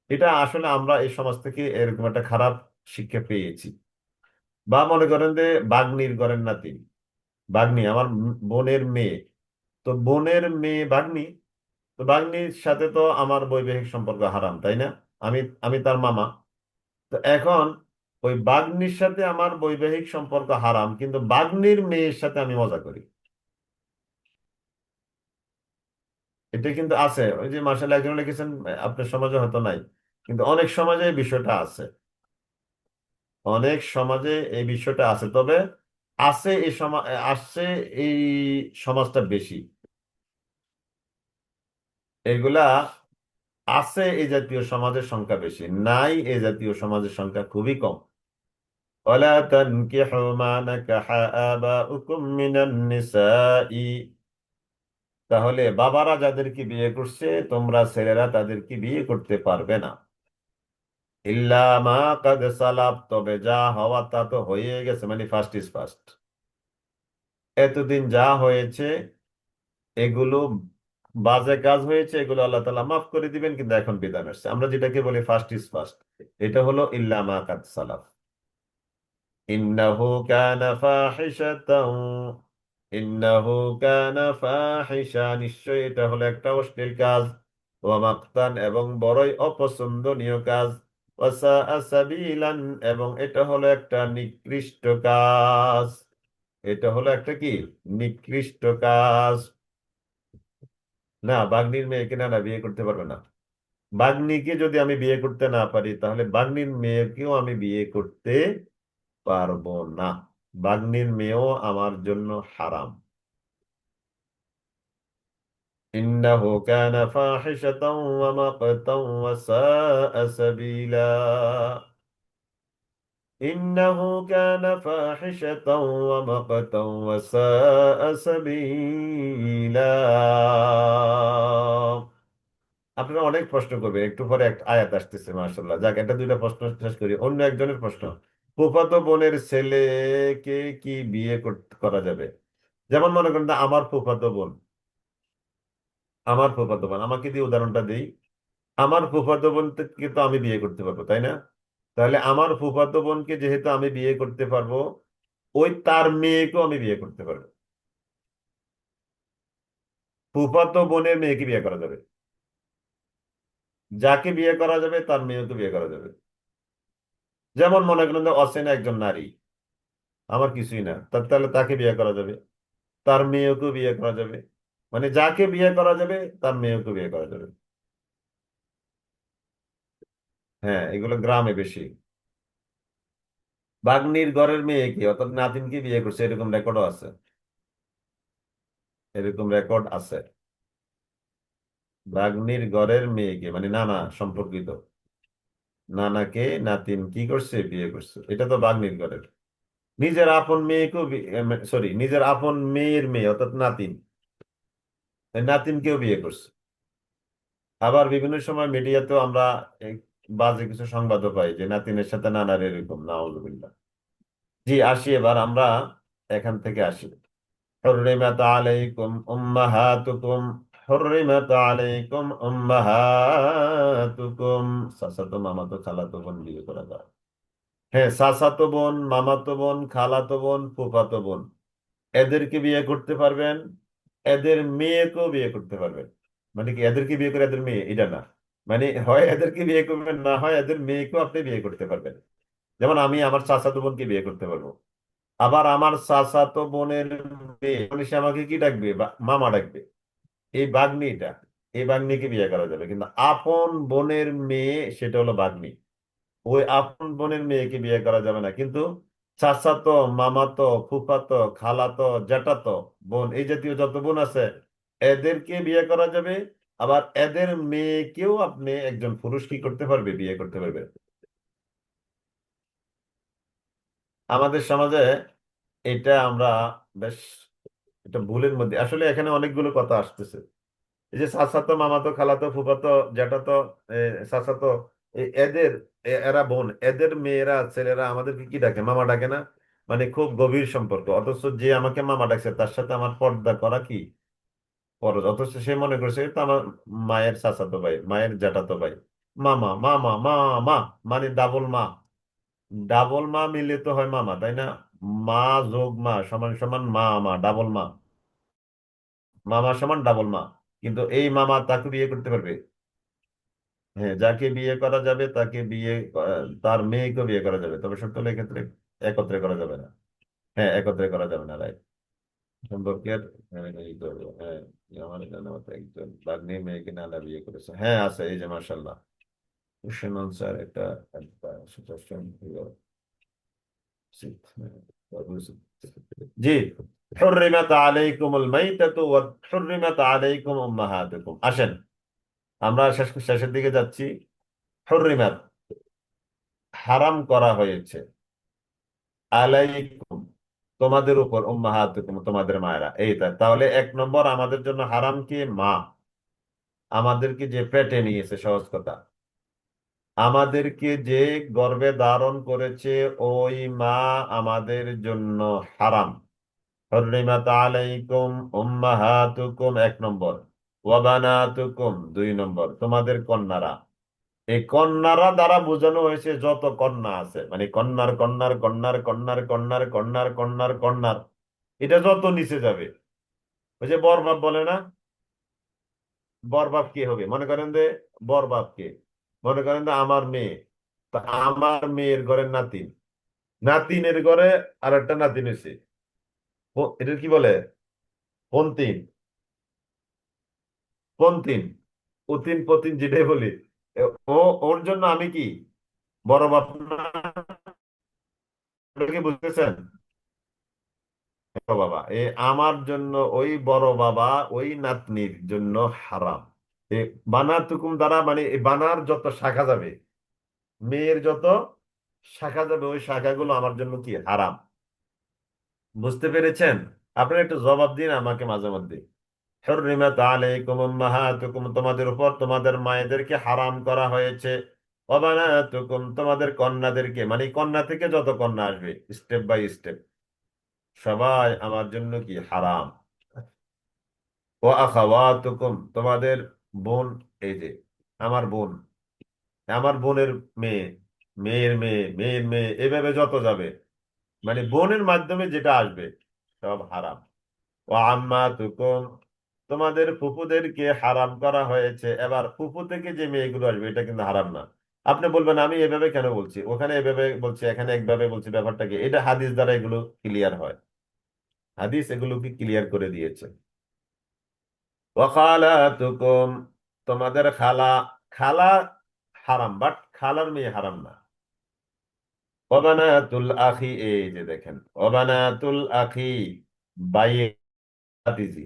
এটা আসলে আমরা এই সমাজ থেকে এরকম একটা খারাপ শিক্ষা পেয়েছি। বা মনে করেন যে বাগ্নির ঘরের নাতিন, বাগ্নি আমার বোনের মেয়ে, তো বোনের মেয়ে বাগ্নি, তো বাগ্নির সাথে তো আমার বৈবাহিক সম্পর্ক হারাম, তাই না? আমি আমি তার মামা। তো এখন ওই বাগ্নির সাথে আমার বৈবাহিক সম্পর্ক হারাম, কিন্তু বাগ্নির মেয়ের সাথে আমি মজা করি। এটা কিন্তু আছে, ওই যে মার্শাল একজন লিখেছেন, আপনার সমাজে হয়তো নাই, কিন্তু অনেক সমাজে এই বিষয়টা আছে, অনেক সমাজে এই বিষয়টা আছে। তবে আছে এই সমাজ, আসছে এই সমাজটা বেশি, এগুলা আছে এই জাতীয় সমাজের সংখ্যা বেশি, নাই এই জাতীয় সমাজের সংখ্যা খুবই কম। ওয়ালা তানকিহু মা নাকাহা আবাউকুম মিনান নিসাই, তাহলে বাবারা যাদেরকে বিয়ে করছে তোমরা ছেলেরা তাদেরকে বিয়ে করতে পারবে না। ইল্লা মা কাদ সালাফ, তবে যা হওয়া তা তো হয়ে গেছে, মানে ফার্স্ট ইজ ফার্স্ট। এতদিন যা হয়েছে এগুলো বাজে কাজ হয়েছে, এগুলো আল্লাহ তাআলা মাফ করে দিবেন, কিন্তু এখন বিধান আসছে, আমরা যেটাকে বলি ফার্স্ট ইজ ফার্স্ট, এটা হলো ইল্লা মা কাদ সালাফ। ইন্নাহু কানা ফাহিশাতাও, ইন্নাহু কানা ফাহিশা, নিশ্চয়ই এটা হলো একটা অশ্লীল কাজ, ওয়া মাকতান, এবং বড়ই অপছন্দনীয় কাজ, ওয়া সাআ সাবিলান, এবং এটা হলো একটা নিকৃষ্ট কাজ। এটা হলো একটা কি? নিকৃষ্ট কাজ। না, বাগ্নির মেয়েকে না না বিয়ে করতে পারবে না। বাগ্নিকে যদি আমি বিয়ে করতে না পারি, তাহলে বাগ্নির মেয়েকেও আমি বিয়ে করতে পারবো না। বাগ্নির মেয়েও আমার জন্য হারাম। ইন্নাহু কানা ফাহিশাতাও ওয়া মাকতাও ওয়া সাআ সাবিলা। ইন্নাহু কানা ফাহিশাতাও ওয়া মাকতাও ওয়া সাআ সাবিলা। আপনারা অনেক প্রশ্ন করবেন, একটু পরে একটা আয়াত আসতেছে, মাশাআল্লাহ। যাক, এটা দুইটা প্রশ্ন শেষ করি। অন্য একজনের প্রশ্ন, ফুফাতো বোনের ছেলেকে কি বিয়ে করা যাবে? যেমন মনে করেন যে আমার ফুফাতো বোন আমাকে দিয়ে উদাহরণটা দিই। আমার ফুফাতো বোনকে তো আমি বিয়ে করতে পারবো, তাই না? তাহলে আমার ফুফাতো বোনকে যেহেতু আমি বিয়ে করতে পারবো, ওই তার মেয়েকেও আমি বিয়ে করতে পারবো। ফুফাতো বোনের মেয়েকে বিয়ে করা যাবে। যাকে বিয়ে করা যাবে তার মেয়েকে বিয়ে করা যাবে। যেমন মনে করেন যে অচেনা একজন নারী, আমার কিছুই না, তাহলে তাকে বিয়ে করা যাবে। তার মেয়েকেও বিয়ে করা যাবে। মানে যাকে বিয়ে করা যাবে তার মেয়েকেও বিয়ে করা যাবে। হ্যাঁ, এগুলো গ্রামে বেশি। বাগ্নির ঘরের মেয়েকে অর্থাৎ নাতিনকে বিয়ে করছে, এরকম রেকর্ডও আছে। এরকম রেকর্ড আছে। বাগ্নির ঘরের মেয়েকে মানে নানা সম্পর্কিত নানাকে নাতিন কি করছে, বিয়ে করছে। এটা তো বাগ্নির ঘরের। নিজের আপন মেয়েকেও, সরি, নিজের আপন মেয়ের মেয়ে অর্থাৎ নাতিন, এই নাতিনকেও বিয়ে করছে। আবার বিভিন্ন সময় মিডিয়াতেও আমরা এই বাজে কিছু সংবাদও পাই যে নাতিনের সাথে নানার এরকম, নাউজুবিল্লাহ। জি, আসি এবার আমরা এখান থেকে আসি। حرمت عليكم أمهاتكم حرمت عليكم أمهاتكم চাচাতো মামাতো খালাতো বোন বিয়ে করা যায়। হ্যাঁ, চাচাতো বোন, মামাতো বোন, খালাতো বোন, ফুফাতো বোন, এদেরকে বিয়ে করতে পারবেন। এদের মেয়েকেও বিয়ে করতে পারবেন। মানে কি এদেরকে বিয়ে করে এদের মেয়ে, এটা না। মানে হয় এদেরকে বিয়ে করবেন, না হয় এদের মেয়েকেও আপনি বিয়ে করতে পারবেন। যেমন আমি আমার চাচাতো বোনকে বিয়ে করতে পারবো। আবার আমার চাচাতো বোনের মেয়ে মানে সে আমাকে কি ডাকবে, মামা ডাকবে। এই বাগ্নিটা, এই বাগ্নিকে বিয়ে করা যাবে। কিন্তু আপন বোনের মেয়ে সেটা হলো বাগ্নি, ওই আপন বোনের মেয়েকে বিয়ে করা যাবে না। কিন্তু চাচাতো, মামাতো, ফুফাতো, খালাতো, জ্যাঠাতো বোন, এই জাতীয় যত বোন আছে, এদেরকে বিয়ে করা যাবে। আবার এদের মেয়েকেও আপনি একজন পুরুষ কি করতে পারবে, বিয়ে করতে পারবে। আমাদের সমাজে এটা আমরা বেশ, এটা ভুলের মধ্যে আসলে এখানে অনেকগুলো কথা আসতেছে। এই যে চাচাতো, মামাতো, খালাতো, ফুফাতো, জ্যাঠাতো, চাচাতো, এদের এরা বোন, এদের মেয়েরা ছেলেরা আমাদেরকে কি ডাকে, মামা ডাকে না? মানে খুব গভীর সম্পর্ক, অথচ যে আমাকে মামা ডাকছে তার সাথে আমার পর্দা করা কি ফরজ। অথচ সে মনে করছে এটা আমার মায়ের চাচাতো ভাই, মায়ের জ্যাঠাতো ভাই। মামা মামা মামা মানে ডাবল মা। ডাবল মা মিলে তো হয় মামা, তাই না? মা যোগ মা সমান সমান মা ডাবল মা। মামা সমান ডাবল মা। কিন্তু এই মামা তাকে বিয়ে করতে পারবে? হ্যাঁ, যাকে বিয়ে করা যাবে তাকে তার মেয়েকে বিয়ে করা যাবে, তবে সত্য হলো এক্ষেত্রে একত্রে করা যাবে না। হ্যাঁ, একত্রে করা যাবে না, রাইট। সম্পর্কের এই তো, হ্যাঁ, আমার এখানে মতো একজন ভাগ্নে মেয়েকে নানা বিয়ে করেছে, হ্যাঁ আছে, এই যে মার্শাল্লাহ। কোশ্চেন আনসার একটা একটা suggestion হলো উচিত, হ্যাঁ, উচিত। জি। حرمت عليكم الميتة وحرمت عليكم أمهاتكم। আসেন আমরা শেষের দিকে যাচ্ছি। حرمت হারাম করা হয়েছে, আলাইকুম তোমাদের উপর, উম্মাহাতুকুম তোমাদের মায়েরা, এই তাই। তাহলে এক নম্বর আমাদের জন্য হারাম কি, মা। আমাদেরকে যে পেটে নিয়েছে, সহজ কথা, আমাদেরকে যে গর্ভে ধারণ করেছে, ওই মা আমাদের জন্য হারাম। হররিমাত আলাইকুম উম্মাহাতুকুম এক নম্বর, ওয়া বানাতুকুম দুই নম্বর, তোমাদের কন্যারা। এই কন্যারা দ্বারা বোঝানো হয়েছে যত কন্যা আছে, মানে কন্যার কন্যার কন্যার কন্যার কন্যার কন্যার কন্যার কন্যার, এটা যত নিচে যাবে। ওই যে বর বাপ বলে না, বর বাপ কে হবে, মনে করেন যে বর বাপ কে, মনে করেন যে আমার মেয়ে, তা আমার মেয়ের ঘরের নাতিন, নাতিনের ঘরে আর একটা নাতিন হয়েছে, এটা কি বলে, পন্তিন, পন্তিন, উতিন পতিন যেটাই বলি। ও, ওর জন্য আমি কি বড় বাবা না? এটা কি বুঝতেছেন? বড় বাবা আমার জন্য, ওই বড় বাবা ওই নাতনির জন্য হারাম। এ বানাতুকুম দ্বারা মানে এই বানার যত শাখা যাবে, মেয়ের যত শাখা যাবে, ওই শাখাগুলো আমার জন্য কি হারাম। বুঝতে পেরেছেন? আপনারা একটু জবাব দিন আমাকে মাঝে মধ্যে। হুররিমাত আলাইকুম উম্মাহাতুকুম, তোমাদের উপর তোমাদের মায়েদেরকে হারাম করা হয়েছে। ওয়া বানাতুকুম, তোমাদের কন্যাদেরকে, মানে কন্যা থেকে যত কন্যা আসবে স্টেপ বাই স্টেপ সবাই আমার জন্য কি হারাম। ওয়া আখাওয়াতুকুম, তোমাদের বোন, এই যে আমার বোন, আমার বোনের মেয়ে, মেয়ের মেয়ে, মেয়ের মেয়ে, এভাবে যত যাবে, মানে বোনের মাধ্যমে যেটা আসবে সব হারাম। ও আম্মাতুকুম, তোমাদের ফুফুদেরকে হারাম করা হয়েছে। এবার ফুফু থেকে যে মেয়েগুলো আসবে এটা কিন্তু হারাম না। আপনি বলবেন আমি এভাবে কেন বলছি, ওখানে এভাবে বলছি, এখানে একভাবে বলছি, ব্যাপারটা কি? এটা হাদিস দ্বারা এগুলো ক্লিয়ার হয়। হাদিস এগুলোকে ক্লিয়ার করে দিয়েছে। ওয়াখালাতুকুম, তোমাদের খালা, খালা হারাম, বাট খালার মেয়ে হারাম না। ওবানাতুল আখি, এই যে দেখেন, ওবানাতুল আখি, বাইয়ের ভাতিজি,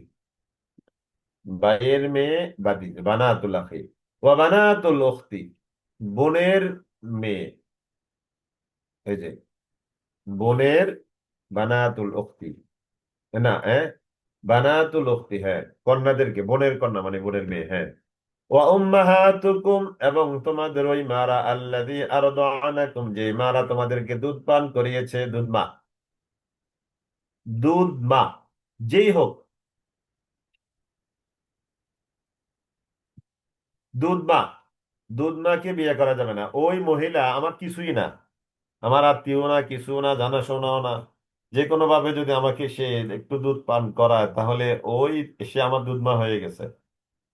ভাইয়ের মেয়ে ভাতিজি, বানাতুল আখি। ওয়া বানাতুল উখতি, বোনের মেয়ে, এই যে বোনের, বানাতুল উখতি, না বানাতুল উখতি, হ্যাঁ কন্যাদেরকে, বোনের কন্যা মানে বোনের মেয়ে, হ্যাঁ। ওয়া উম্মাহাতুকুম, এবং তোমাদের ওই মারা, আল্লাযী আরদানাকুম, যে মারা তোমাদেরকে দুধ পান করিয়েছে, দুধ মা, দুধ মা যেই হোক, দুধ মা, দুধ মাকে বিয়ে করা যাবে না। ওই মহিলা আমার কিছুই না, আমার আত্মীয় না, কিছু না, জানাশোনাও না। যে কোনো ভাবে যদি আমাকে সে একটু দুধ পান করায়, তাহলে ওই সে আমার দুধ মা হয়ে গেছে।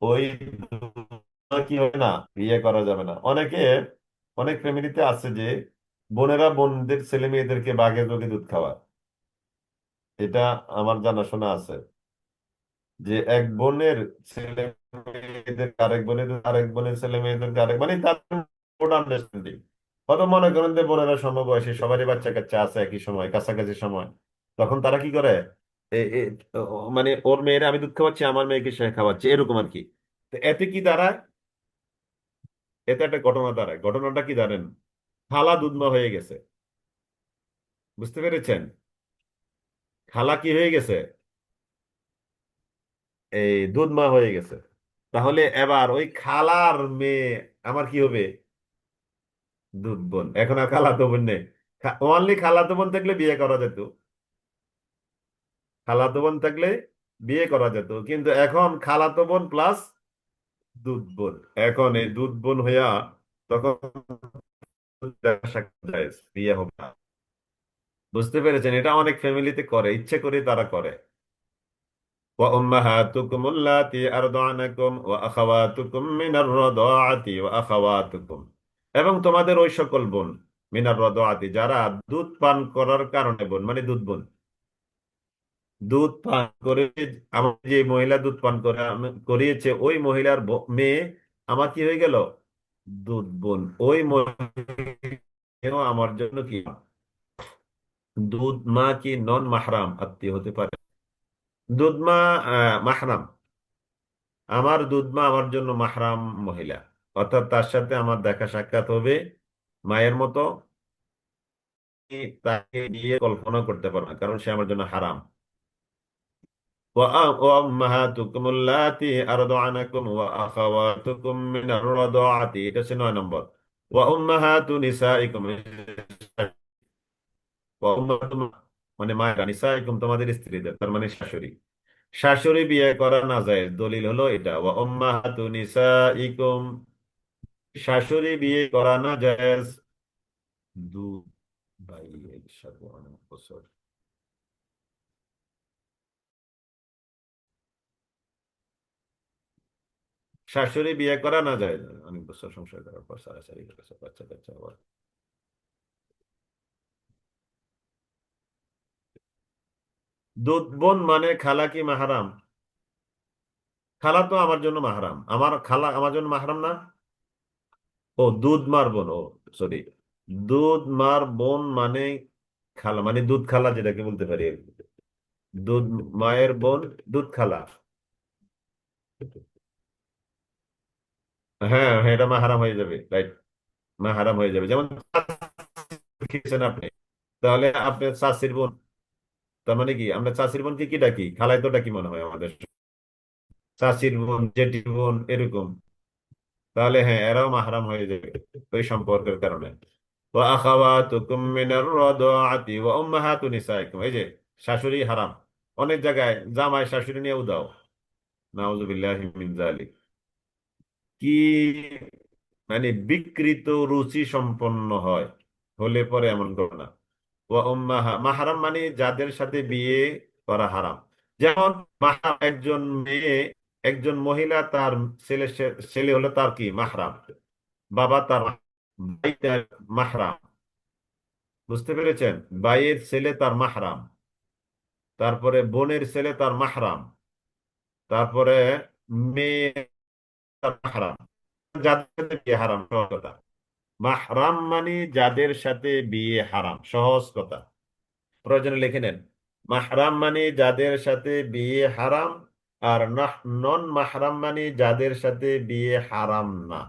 ওই দুধ মা কি হবে না, বিয়ে করা যাবে না। অনেকে, অনেক ফ্যামিলিতে আছে যে বোনেরা বোনদের ছেলে মেয়েদেরকে বাঘের যোগে দুধ খাওয়ায়। এটা আমার জানাশোনা আছে, যে এক বোনের ছেলে মেয়েদের আরেক বোনের, আরেক বোনের ছেলে মেয়েদের আরেক, মানে তার আন্ডারস্ট্যান্ডিং। কত মনে করেন যে বোনেরা সমবয়সী, সবারই বাচ্চা কাচ্চা আছে একই সময়, কাছাকাছি সময়, তখন তারা কি করে, এ, এ, মানে ওর মেয়েরা আমি দুধ খাওয়াচ্ছি, আমার মেয়েকে সে খাওয়াচ্ছে, এরকম আর কি। তো এতে কি দাঁড়ায়? এতে একটা ঘটনা দাঁড়ায়। ঘটনাটা কি জানেন? খালা দুধমা হয়ে গেছে। বুঝতে পেরেছেন? খালা কি হয়ে গেছে? এই দুধমা হয়ে গেছে। তাহলে এবার ওই খালার মেয়ে আমার কি হবে? দুধ বোন। এখন আর খালাতো বোন নেই। ওনলি খালাতো বোন থাকলে বিয়ে করা যেত, খালাতো বোন থাকলে বিয়ে করা যেত, কিন্তু এখন খালাতো বোন প্লাস দুধ বোন। এখন এই দুধ বোন হইয়া তখন দেখা সাক্ষাৎ জায়েজ, বিয়ে হবে না। বুঝতে পেরেছেন? এটা অনেক ফ্যামিলিতে করে, ইচ্ছে করে তারা করে। وأمهاتكم اللاتي أرضعنكم وأخواتكم من الرضاعة وأخواتكم, এবং তোমাদের ওই সকল বোন, মিনার রদাআতি, যারা দুধ পান করার কারণে বোন, মানে দুধ বোন, দুধ পান করে, আমার যে মহিলা দুধ পান করে করিয়েছে, ওই মহিলার মেয়ে আমার কি হয়ে গেল? দুধ বোন। ওই মহিলা আমার জন্য কি, দুধ মা কি নন মাহরাম আত্মীয় হতে পারে? দুধ মা মাহরাম। আমার দুধমা আমার জন্য মাহরাম মহিলা, অর্থাৎ তার সাথে আমার দেখা সাক্ষাৎ হবে মায়ের মতো। আমি তাকে নিয়ে কল্পনা করতে পারবো না, কারণ সে আমার জন্য হারাম। وأمهاتكم اللاتي أرضعنكم وأخواتكم من الرضاعة, এটা হচ্ছে 9 নম্বর। وأمهات نسائكم, মানে মায়েরা, নিসাইকুম তোমাদের স্ত্রীদের, তার মানে শাশুড়ি। শাশুড়ি বিয়ে করা না যায়, দলিল হলো এটা, ওয়া উম্মাহাতু নিসাইকুম, শাশুড়ি বিয়ে করা না জায়েজ। দুধ ভাইয়ের সাথে অনেক বছর, শাশুড়ি বিয়ে করা না যায়, অনেক বছর সংসার করার পর সারাসারি করেছে, বাচ্চা কাচ্চা আবার। দুধ বোন মানে খালা কি মাহারাম? খালা তো আমার জন্য মাহারাম, আমার খালা আমার জন্য মাহারাম না। ও দুধ মার বোন, ও সরি, দুধ মার বোন মানে খালা, মানে দুধ খালা যেটাকে বলতে পারি আর কি। দুধ মায়ের বোন দুধ খালা। হ্যাঁ হ্যাঁ, এটা মাহারাম হয়ে যাবে, রাইট। মাহারাম হয়ে যাবে, যেমন খেয়েছেন আপনি, তাহলে আপনার চাষির বোন, তার মানে কি আমরা চাষির বোনকে কি ডাকি, খালাই তো ডাকি মনে হয় আমাদের, চাষির বোন জেঠির বোন এরকম। তাহলে হ্যাঁ, এরাও মাহারাম হয়ে যাবে ওই সম্পর্কের কারণে। وأخواتكم من الرضاعة وأمهات نسائكم, এই যে শাশুড়ি হারাম, অনেক জায়গায় জামাই শাশুড়ি নিয়ে উদাও, নাউজুবিল্লাহি মিন যালিক। কি মানে বিকৃত রুচি সম্পন্ন হয়, হলে পরে এমন করো না। মাহারাম মানে যাদের সাথে বিয়ে করা হারাম। যেমন মাহারাম একজন মেয়ে, একজন মহিলা তার ছেলে, ছেলে হলো তার কি মাহরাম, বাবা তার, ভাই তার মাহরাম, বুঝতে পেরেছেন? ভাইয়ের ছেলে তার মাহরাম, তারপরে বোনের ছেলে তার মাহরাম, তারপরে মেয়ে তার মাহরাম, যাদের সাথে বিয়ে হারাম, সহজ কথা। মাহরাম মানে যাদের সাথে বিয়ে হারাম, সহজ কথা, প্রয়োজনে লিখে নেন। মাহরাম মানে যাদের সাথে বিয়ে হারাম, আর নন মাহরাম মানে যাদের সাথে বিয়ে হারাম না।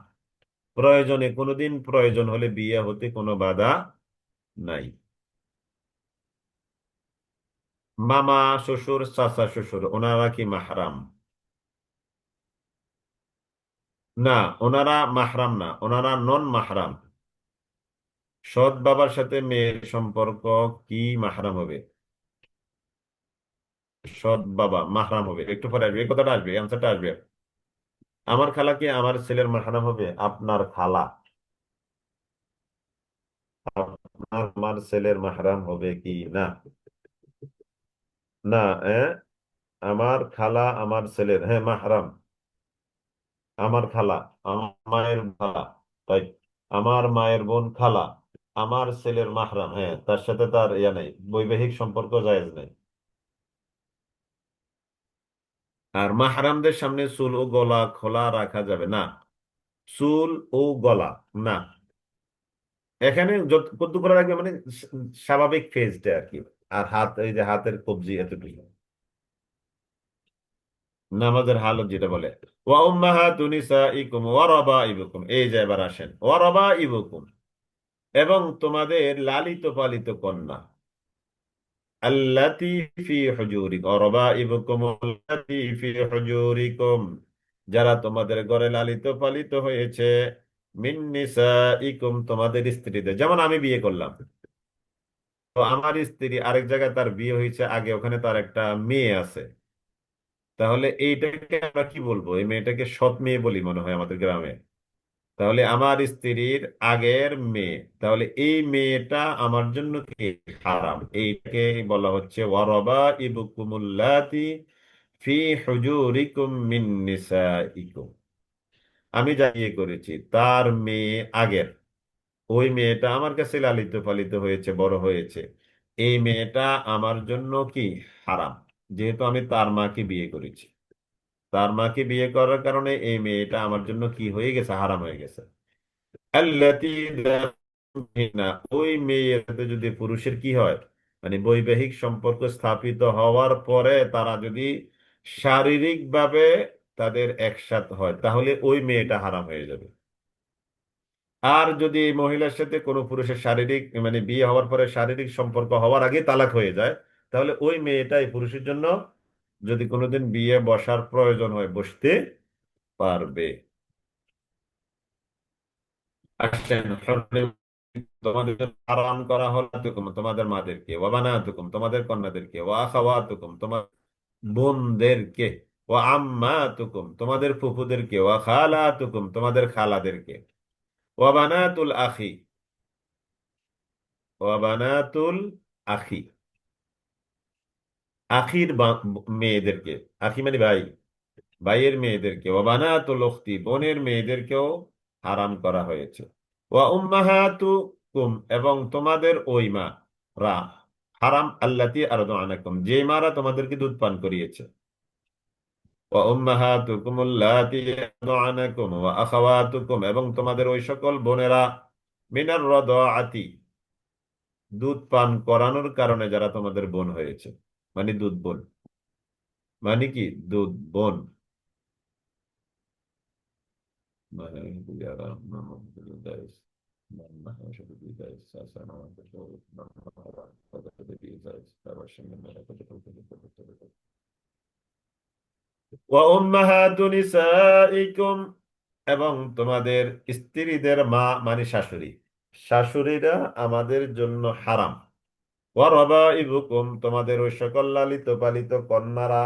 প্রয়োজনে কোনোদিন প্রয়োজন হলে বিয়ে হতে কোনো বাধা নাই। মামা শ্বশুর চাচা শ্বশুর ওনারা কি মাহরাম? না, ওনারা মাহরাম না, ওনারা নন মাহরাম। সৎ বাবার সাথে মেয়ের সম্পর্ক কি মাহরাম হবে? সৎ বাবা মাহরাম হবে, একটু পরে আসবে, এই কথাটা আসবে, অ্যান্সারটা আসবে। আমার খালা কি আমার ছেলের মাহরাম হবে? আপনার খালা আপনার আমার ছেলের মাহরাম হবে কি না? না, আমার খালা আমার ছেলের, হ্যাঁ মাহরাম। আমার খালা, আমার মায়ের খালা, তাই, আমার মায়ের বোন খালা, আমার ছেলের মাহরাম, হ্যাঁ, তার সাথে তার ইয়া নেই, বৈবাহিক সম্পর্ক জায়েজ নেই। আর মাহরামদের সামনে চুল ও গলা খোলা রাখা যাবে না, চুল ও গলা না, এখানে কদ্দু করা রাখবে মানে স্বাভাবিক ফেজটা আর কি। আর হাত, এই যে হাতের কবজি এতটুকু, নামাজের হালত যেটা বলে। ওয়া উম্মাহাতু নিসাইকুম ওয়া রাবাইবুকুম, এই যে এবার আসেন, ওয়া রাবাইবুকুম, এবং তোমাদের লালিত পালিত কন্যা, আল্লাতী ফি হুজুরিকুম, ওয়া রাবাইবুকুম আল্লাতী ফি হুজুরিকুম, যারা তোমাদের ঘরে লালিত পালিত হয়েছে, মিন নিসাইকুম, তোমাদের স্ত্রীদের, যেমন আমি বিয়ে করলাম, তো আমার স্ত্রী আরেক জায়গায় তার বিয়ে হয়েছে আগে, ওখানে তার একটা মেয়ে আছে, তাহলে এইটাকে আমরা কি বলবো, এই মেয়েটাকে সৎ মেয়ে বলি মনে হয় আমাদের গ্রামে। তাহলে আমার স্ত্রীর আগের মেয়ে, তাহলে এই মেয়েটা আমার জন্য কি হারাম, এইটাকে বলা হচ্ছে ওয়ারাবা ইবুকুমুল্লাতি ফি হুজুরিকুম মিন নিসাইকুম। আমি যা বিয়ে করেছি তার মেয়ে আগের, ওই মেয়েটা আমার কাছে লালিত পালিত হয়েছে, বড় হয়েছে, এই মেয়েটা আমার জন্য কি হারাম, যেহেতু আমি তার মাকে বিয়ে করেছি। তার মাকে বিয়ে করার কারণে এই মেয়েটা আমার জন্য কি হয়ে গেছে, হারাম হয়ে গেছে। আল্লাতী না, ওই মেয়ের সাথে যদি পুরুষের কি হয়, মানে বৈবাহিক সম্পর্ক স্থাপিত হওয়ার পরে তারা যদি শারীরিক ভাবে তাদের একসাথ হয়, তাহলে ওই মেয়েটা হারাম হয়ে যাবে। আর যদি এই মহিলার সাথে কোনো পুরুষের শারীরিক মানে বিয়ে হওয়ার পরে শারীরিক সম্পর্ক হওয়ার আগে তালাক হয়ে যায়, তাহলে ওই মেয়েটা এই পুরুষের জন্য যদি কোনোদিন বিয়ে বসার প্রয়োজন হয় বসতে পারবে। আসেন, তোমাদের জন্য হারাম করা হলো তোমাদের মাদেরকে, ওয়া বানাতুকুম তোমাদের কন্যাদেরকে, ওয়া আখাওয়াতুকুম তোমার বোনদেরকে, ওয়া আম্মাতুকুম তোমাদের ফুফুদেরকে, ওয়া খালাতুকুম তোমাদের খালাদেরকে, ওয়া বানাতুল আখি, ওয়া বানাতুল আখি আখির মেয়েদেরকে, আখি মানে ভাই, ভাইয়ের মেয়েদেরকে, ওয়া বানাতুল উখতি বোনের মেয়েদেরকেও হারাম করা হয়েছে। ওয়া উম্মাহাতুকুম এবং তোমাদের ওই মা রা, হারাম আল্লাতী আরদানাকুম যে মারা তোমাদেরকে দুধ পান করিয়েছে। ওয়া উম্মাহাতুকুম আল্লাতী ইয়ারদা'নাকুম ওয়া আখাওয়াতুকুম, এবং তোমাদের ওই সকল বোনেরা মিনার রাদাআতি, দুধ পান করানোর কারণে যারা তোমাদের বোন হয়েছে, মানে দুধ বোন, মানে কি দুধ বোন, মানে যারা ওয়া উম্মাহাতু নিসাইকুম, এবং তোমাদের স্ত্রীদের মা মানে শাশুড়ি, শাশুড়িরা আমাদের জন্য হারাম। ওয়া রাবাইবুকুম, তোমাদের ওই সকল লালিত পালিত কন্যারা,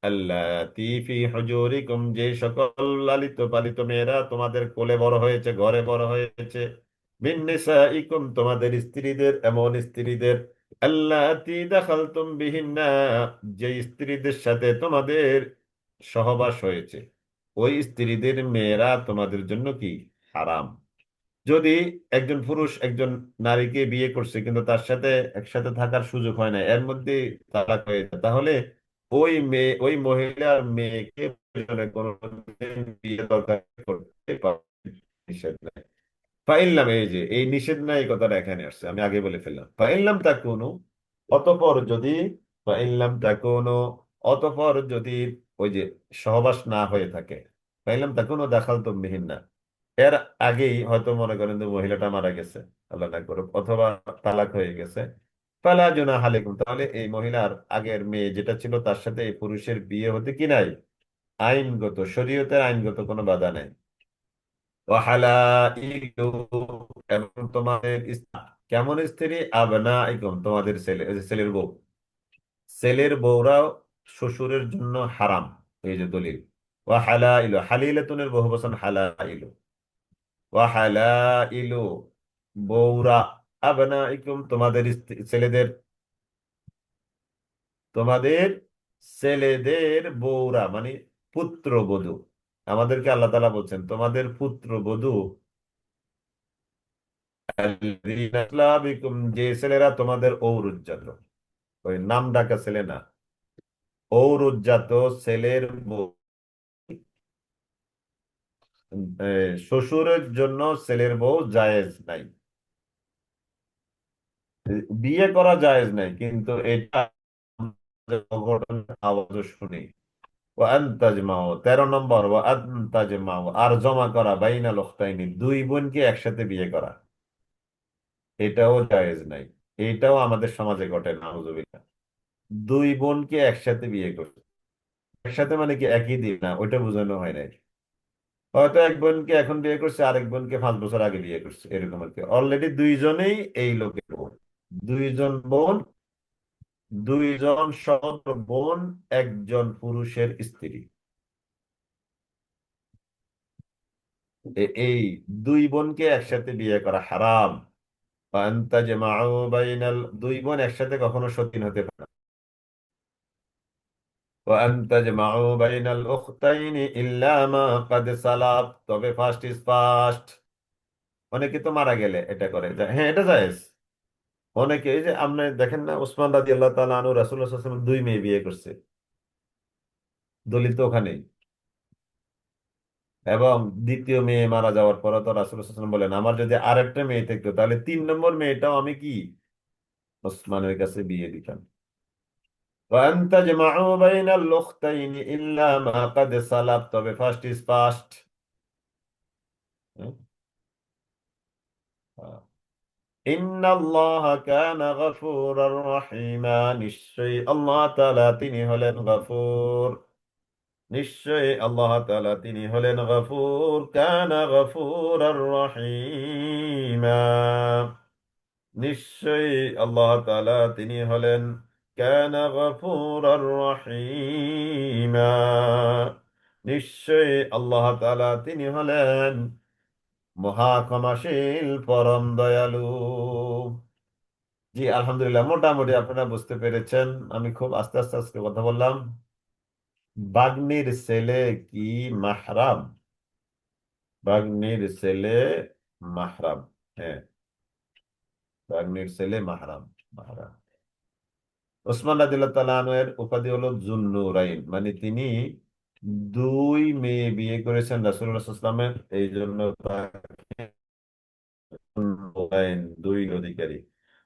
আল্লাতী ফি হুজুরিকুম, যে সকল লালিত পালিত মেয়েরা তোমাদের কোলে বড় হয়েছে, ঘরে বড় হয়েছে, মিন নিসাইকুম, তোমাদের স্ত্রীদের, এমন স্ত্রীদের, আল্লাতী দাখালতুম বিহিন্না, যে স্ত্রীদের সাথে তোমাদের সহবাস হয়েছে, ওই স্ত্রীদের মেয়েরা তোমাদের জন্য কি হারাম। যদি একজন পুরুষ একজন নারীকে বিয়ে করছে কিন্তু তার সাথে একসাথে থাকার সুযোগ হয় না, এর মধ্যে তালাক হয়ে যায়, তাহলে ওই মেয়ে, ওই মহিলার মেয়েকে কোনোদিন বিয়ে দরকার করতে পারবে, নিষেধ নাই। ফাইনলাম, এই যে এই নিষেধ নাই, এই কথাটা এখানে আসছে, আমি আগে বলে ফেললাম। ফাইনলাম তা কোনো, অতঃপর যদি, ফাইনলাম তা কোনো, অতঃপর যদি ওই যে সহবাস না হয়ে থাকে, ফাইনলাম তা কোনো দেখাল তো মিহিন না, এর আগেই হয়তো মনে করেন যে মহিলাটা মারা গেছে, আল্লাহ না করুক, অথবা তালাক হয়ে গেছে, ফালা জুনাহা আলাইকুম, তাহলে এই মহিলার আগের মেয়ে যেটা ছিল তার সাথে এই পুরুষের বিয়ে হতে কি নাই, আইনগত, শরীয়তের আইনগত কোনো বাধা নাই। ওয়াহালাইলু, এবং তোমাদের কেমন স্ত্রী, আবনাইকুম, তোমাদের ছেলে, এই যে ছেলের বউ, ছেলের বউরাও শ্বশুরের জন্য হারাম, এই যে দলিল। ওয়াহালাইলু, হালিলাতুনের বহু বচন হালাইলু, ওয়াহালাইলু বউরা, আবনাইকুম, তোমাদের ছেলেদের, তোমাদের ছেলেদের বউরা মানে পুত্রবধূ, আমাদেরকে আল্লাহ তাআলা বলছেন তোমাদের পুত্রবধূ, যে ছেলেরা তোমাদের ঔরজাত, ওই নাম ডাকা ছেলে না, ঔরজাত ছেলের বউ, শ্বশুরের জন্য ছেলের বউ জায়েজ নাই, বিয়ে করা জায়েজ নাই, কিন্তু এটা অঘটনের আওয়াজ শুনি। ও আনতাজমাও 13 নম্বর, ও আনতাজমাও, আর জমা করা বাইনাল উখতাইনি, দুই বোনকে একসাথে বিয়ে করা, এটাও জায়েজ নাই, এটাও আমাদের সমাজে ঘটে, নাউজুবিল্লাহ। দুই বোনকে একসাথে বিয়ে করছে, একসাথে মানে কি একই দিন না, ওইটা বোঝানো হয় নাই, হয়তো এক বোনকে এখন বিয়ে করছে, আরেক বোনকে 5 বছর আগে বিয়ে করছে, এরকম আর কি, অলরেডি দুইজনেই এই লোকের বোন, দুইজন বোন, দুইজন সৎ বোন, একজন পুরুষের স্ত্রী, এই দুই বোনকে একসাথে বিয়ে করা হারাম। দুই বোন একসাথে কখনো সতীন হতে পারে না। وأن تجمعوا بين الأختين إلا ما قد سلف, তবে ফার্স্ট ইজ ফার্স্ট, অনেকে তো মারা গেলে এটা করে, হ্যাঁ এটা জায়েজ। অনেকে, এই যে আপনি দেখেন না, উসমান রাদিয়াল্লাহু তাআলা আনহু রাসূলুল্লাহ সাল্লাল্লাহু আলাইহি ওয়াসাল্লাম দুই মেয়ে বিয়ে করছে, দলিল তো ওখানেই। এবং দ্বিতীয় মেয়ে মারা যাওয়ার পর তো রাসূলুল্লাহ সাল্লাল্লাহু আলাইহি ওয়াসাল্লাম বলেন, আমার যদি আরেকটা মেয়ে থাকতো তাহলে 3 নম্বর মেয়েটাও আমি কি ওসমানের কাছে বিয়ে দিতাম। وأن تجمعوا بين الأختين إلا ما قد سلف, তবে ফার্স্ট ইজ ফার্স্ট। ইন্নাল্লাহ কানা গফুরার রহিমা, নিশ্চয়ই আল্লাহ তাআলা তিনি হলেন গফুর, নিশ্চয়ই আল্লাহ তাআলা তিনি হলেন গফুর, কানা গফুরার রহিমা, নিশ্চয়ই আল্লাহ তাআলা তিনি হলেন কানা গফুরার রহিমা, নিশ্চয়ই আল্লাহ তাআলা তিনি হলেন মহা ক্ষমাশীল, পরম দয়ালু। জি আলহামদুলিল্লাহ, মোটামুটি আপনারা বুঝতে পেরেছেন, আমি খুব আস্তে আস্তে আজকে কথা বললাম। বাগ্নির ছেলে কি মাহরাম? বাগ্নির ছেলে মাহরাম, হ্যাঁ, বাগ্নির ছেলে মাহরাম, মাহরাম। ওসমান রাদিয়াল্লাহু তাআলা আনহু এর উপাধি হলো যুন্নুরাইন, মানে তিনি দুই মেয়ে বিয়ে করেছেন রাসূলুল্লাহ সাল্লাল্লাহু আলাইহি ওয়াসাল্লামের, এই জন্য তাকে বলেন দুই অধিকারী।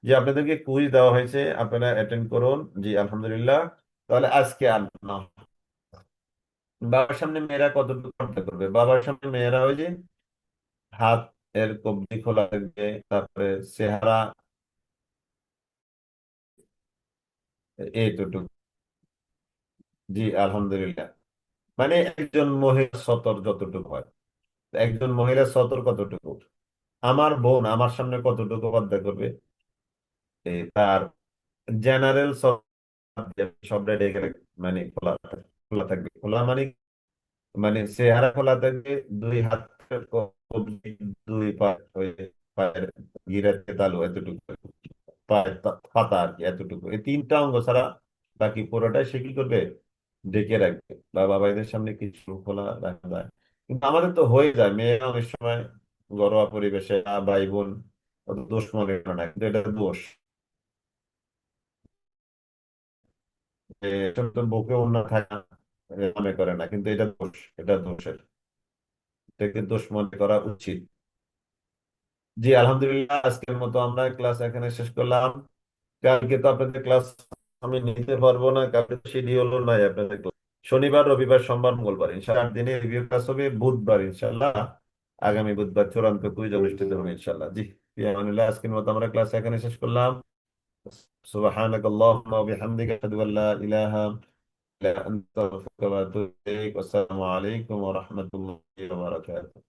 যে আপনাদেরকে কুইজ দেওয়া হয়েছে, আপনারা অ্যাটেন্ড করুন। জি আলহামদুলিল্লাহ। তাহলে আজকে আল্লাহ, বাবার সামনে মেয়েরা কতটুকু পর্দা করবে? বাবার সামনে মেয়েরা ওই যে হাত এর কবজি খোলা থাকবে, তারপরে চেহারা এইটুকু। জি আলহামদুলিল্লাহ। মানে একজন মহিলা সতর যতটুকু হয়, একজন মহিলা সতর কতটুকু? আমার বোন আমার সামনে কতটুকু পর্দা করবে? তার জেনারেল সবটা ঢেকে রাখবে, মানে খোলা, খোলা থাকবে। খোলা মানে, মানে চেহারা খোলা থাকবে, দুই হাত কবজি, দুই পা ওই পায়ের গিরাতে তালু এতটুকু, পায়ের পাতা আর কি এতটুকু, এই তিনটা অঙ্গ ছাড়া বাকি পুরোটাই সে কি করবে? ঢেকে রাখবে। বা বাবাইদের সামনে কিছু খোলা রাখা যায়, কিন্তু আমাদের তো হয়ে যায়, মেয়েরা অনেক সময় ঘরোয়া পরিবেশে ভাই বোন অত দোষ মনে করে না, কিন্তু এটা দোষ। যে ছোট বউকে অন্য থাকা মনে করে না, কিন্তু এটা দোষ, এটা দোষের, এটাকে দোষ মনে করা উচিত। জি আলহামদুলিল্লাহ, আজকের মতো আমরা ক্লাস এখানে শেষ করলাম। কালকে তো আপনাদের ক্লাস আমি নিতে পারবো না, কালকে শিডিউল নাই আপনাদের ক্লাস। শনিবার রবিবার সোমবার মঙ্গলবার ইনশাআল্লাহ 8 দিনে রিভিউ ক্লাস হবে। বুধবার ইনশাআল্লাহ, আগামী বুধবার চূড়ান্ত কুইজ অনুষ্ঠিত হবে ইনশাআল্লাহ। জি আমানুল্লাহ, আজকের মতো আমরা ক্লাস এখানে শেষ করলাম। সুবহানাক আল্লাহুম্মা ওয়া বিহামদিকা আশহাদু আল্লা ইলাহা ইল্লা আনতা আস্তাগফিরুকা ওয়া আতুবু ইলাইক। আসসালামু আলাইকুম ওয়া রাহমাতুল্লাহি ওয়া বারাকাতুহু।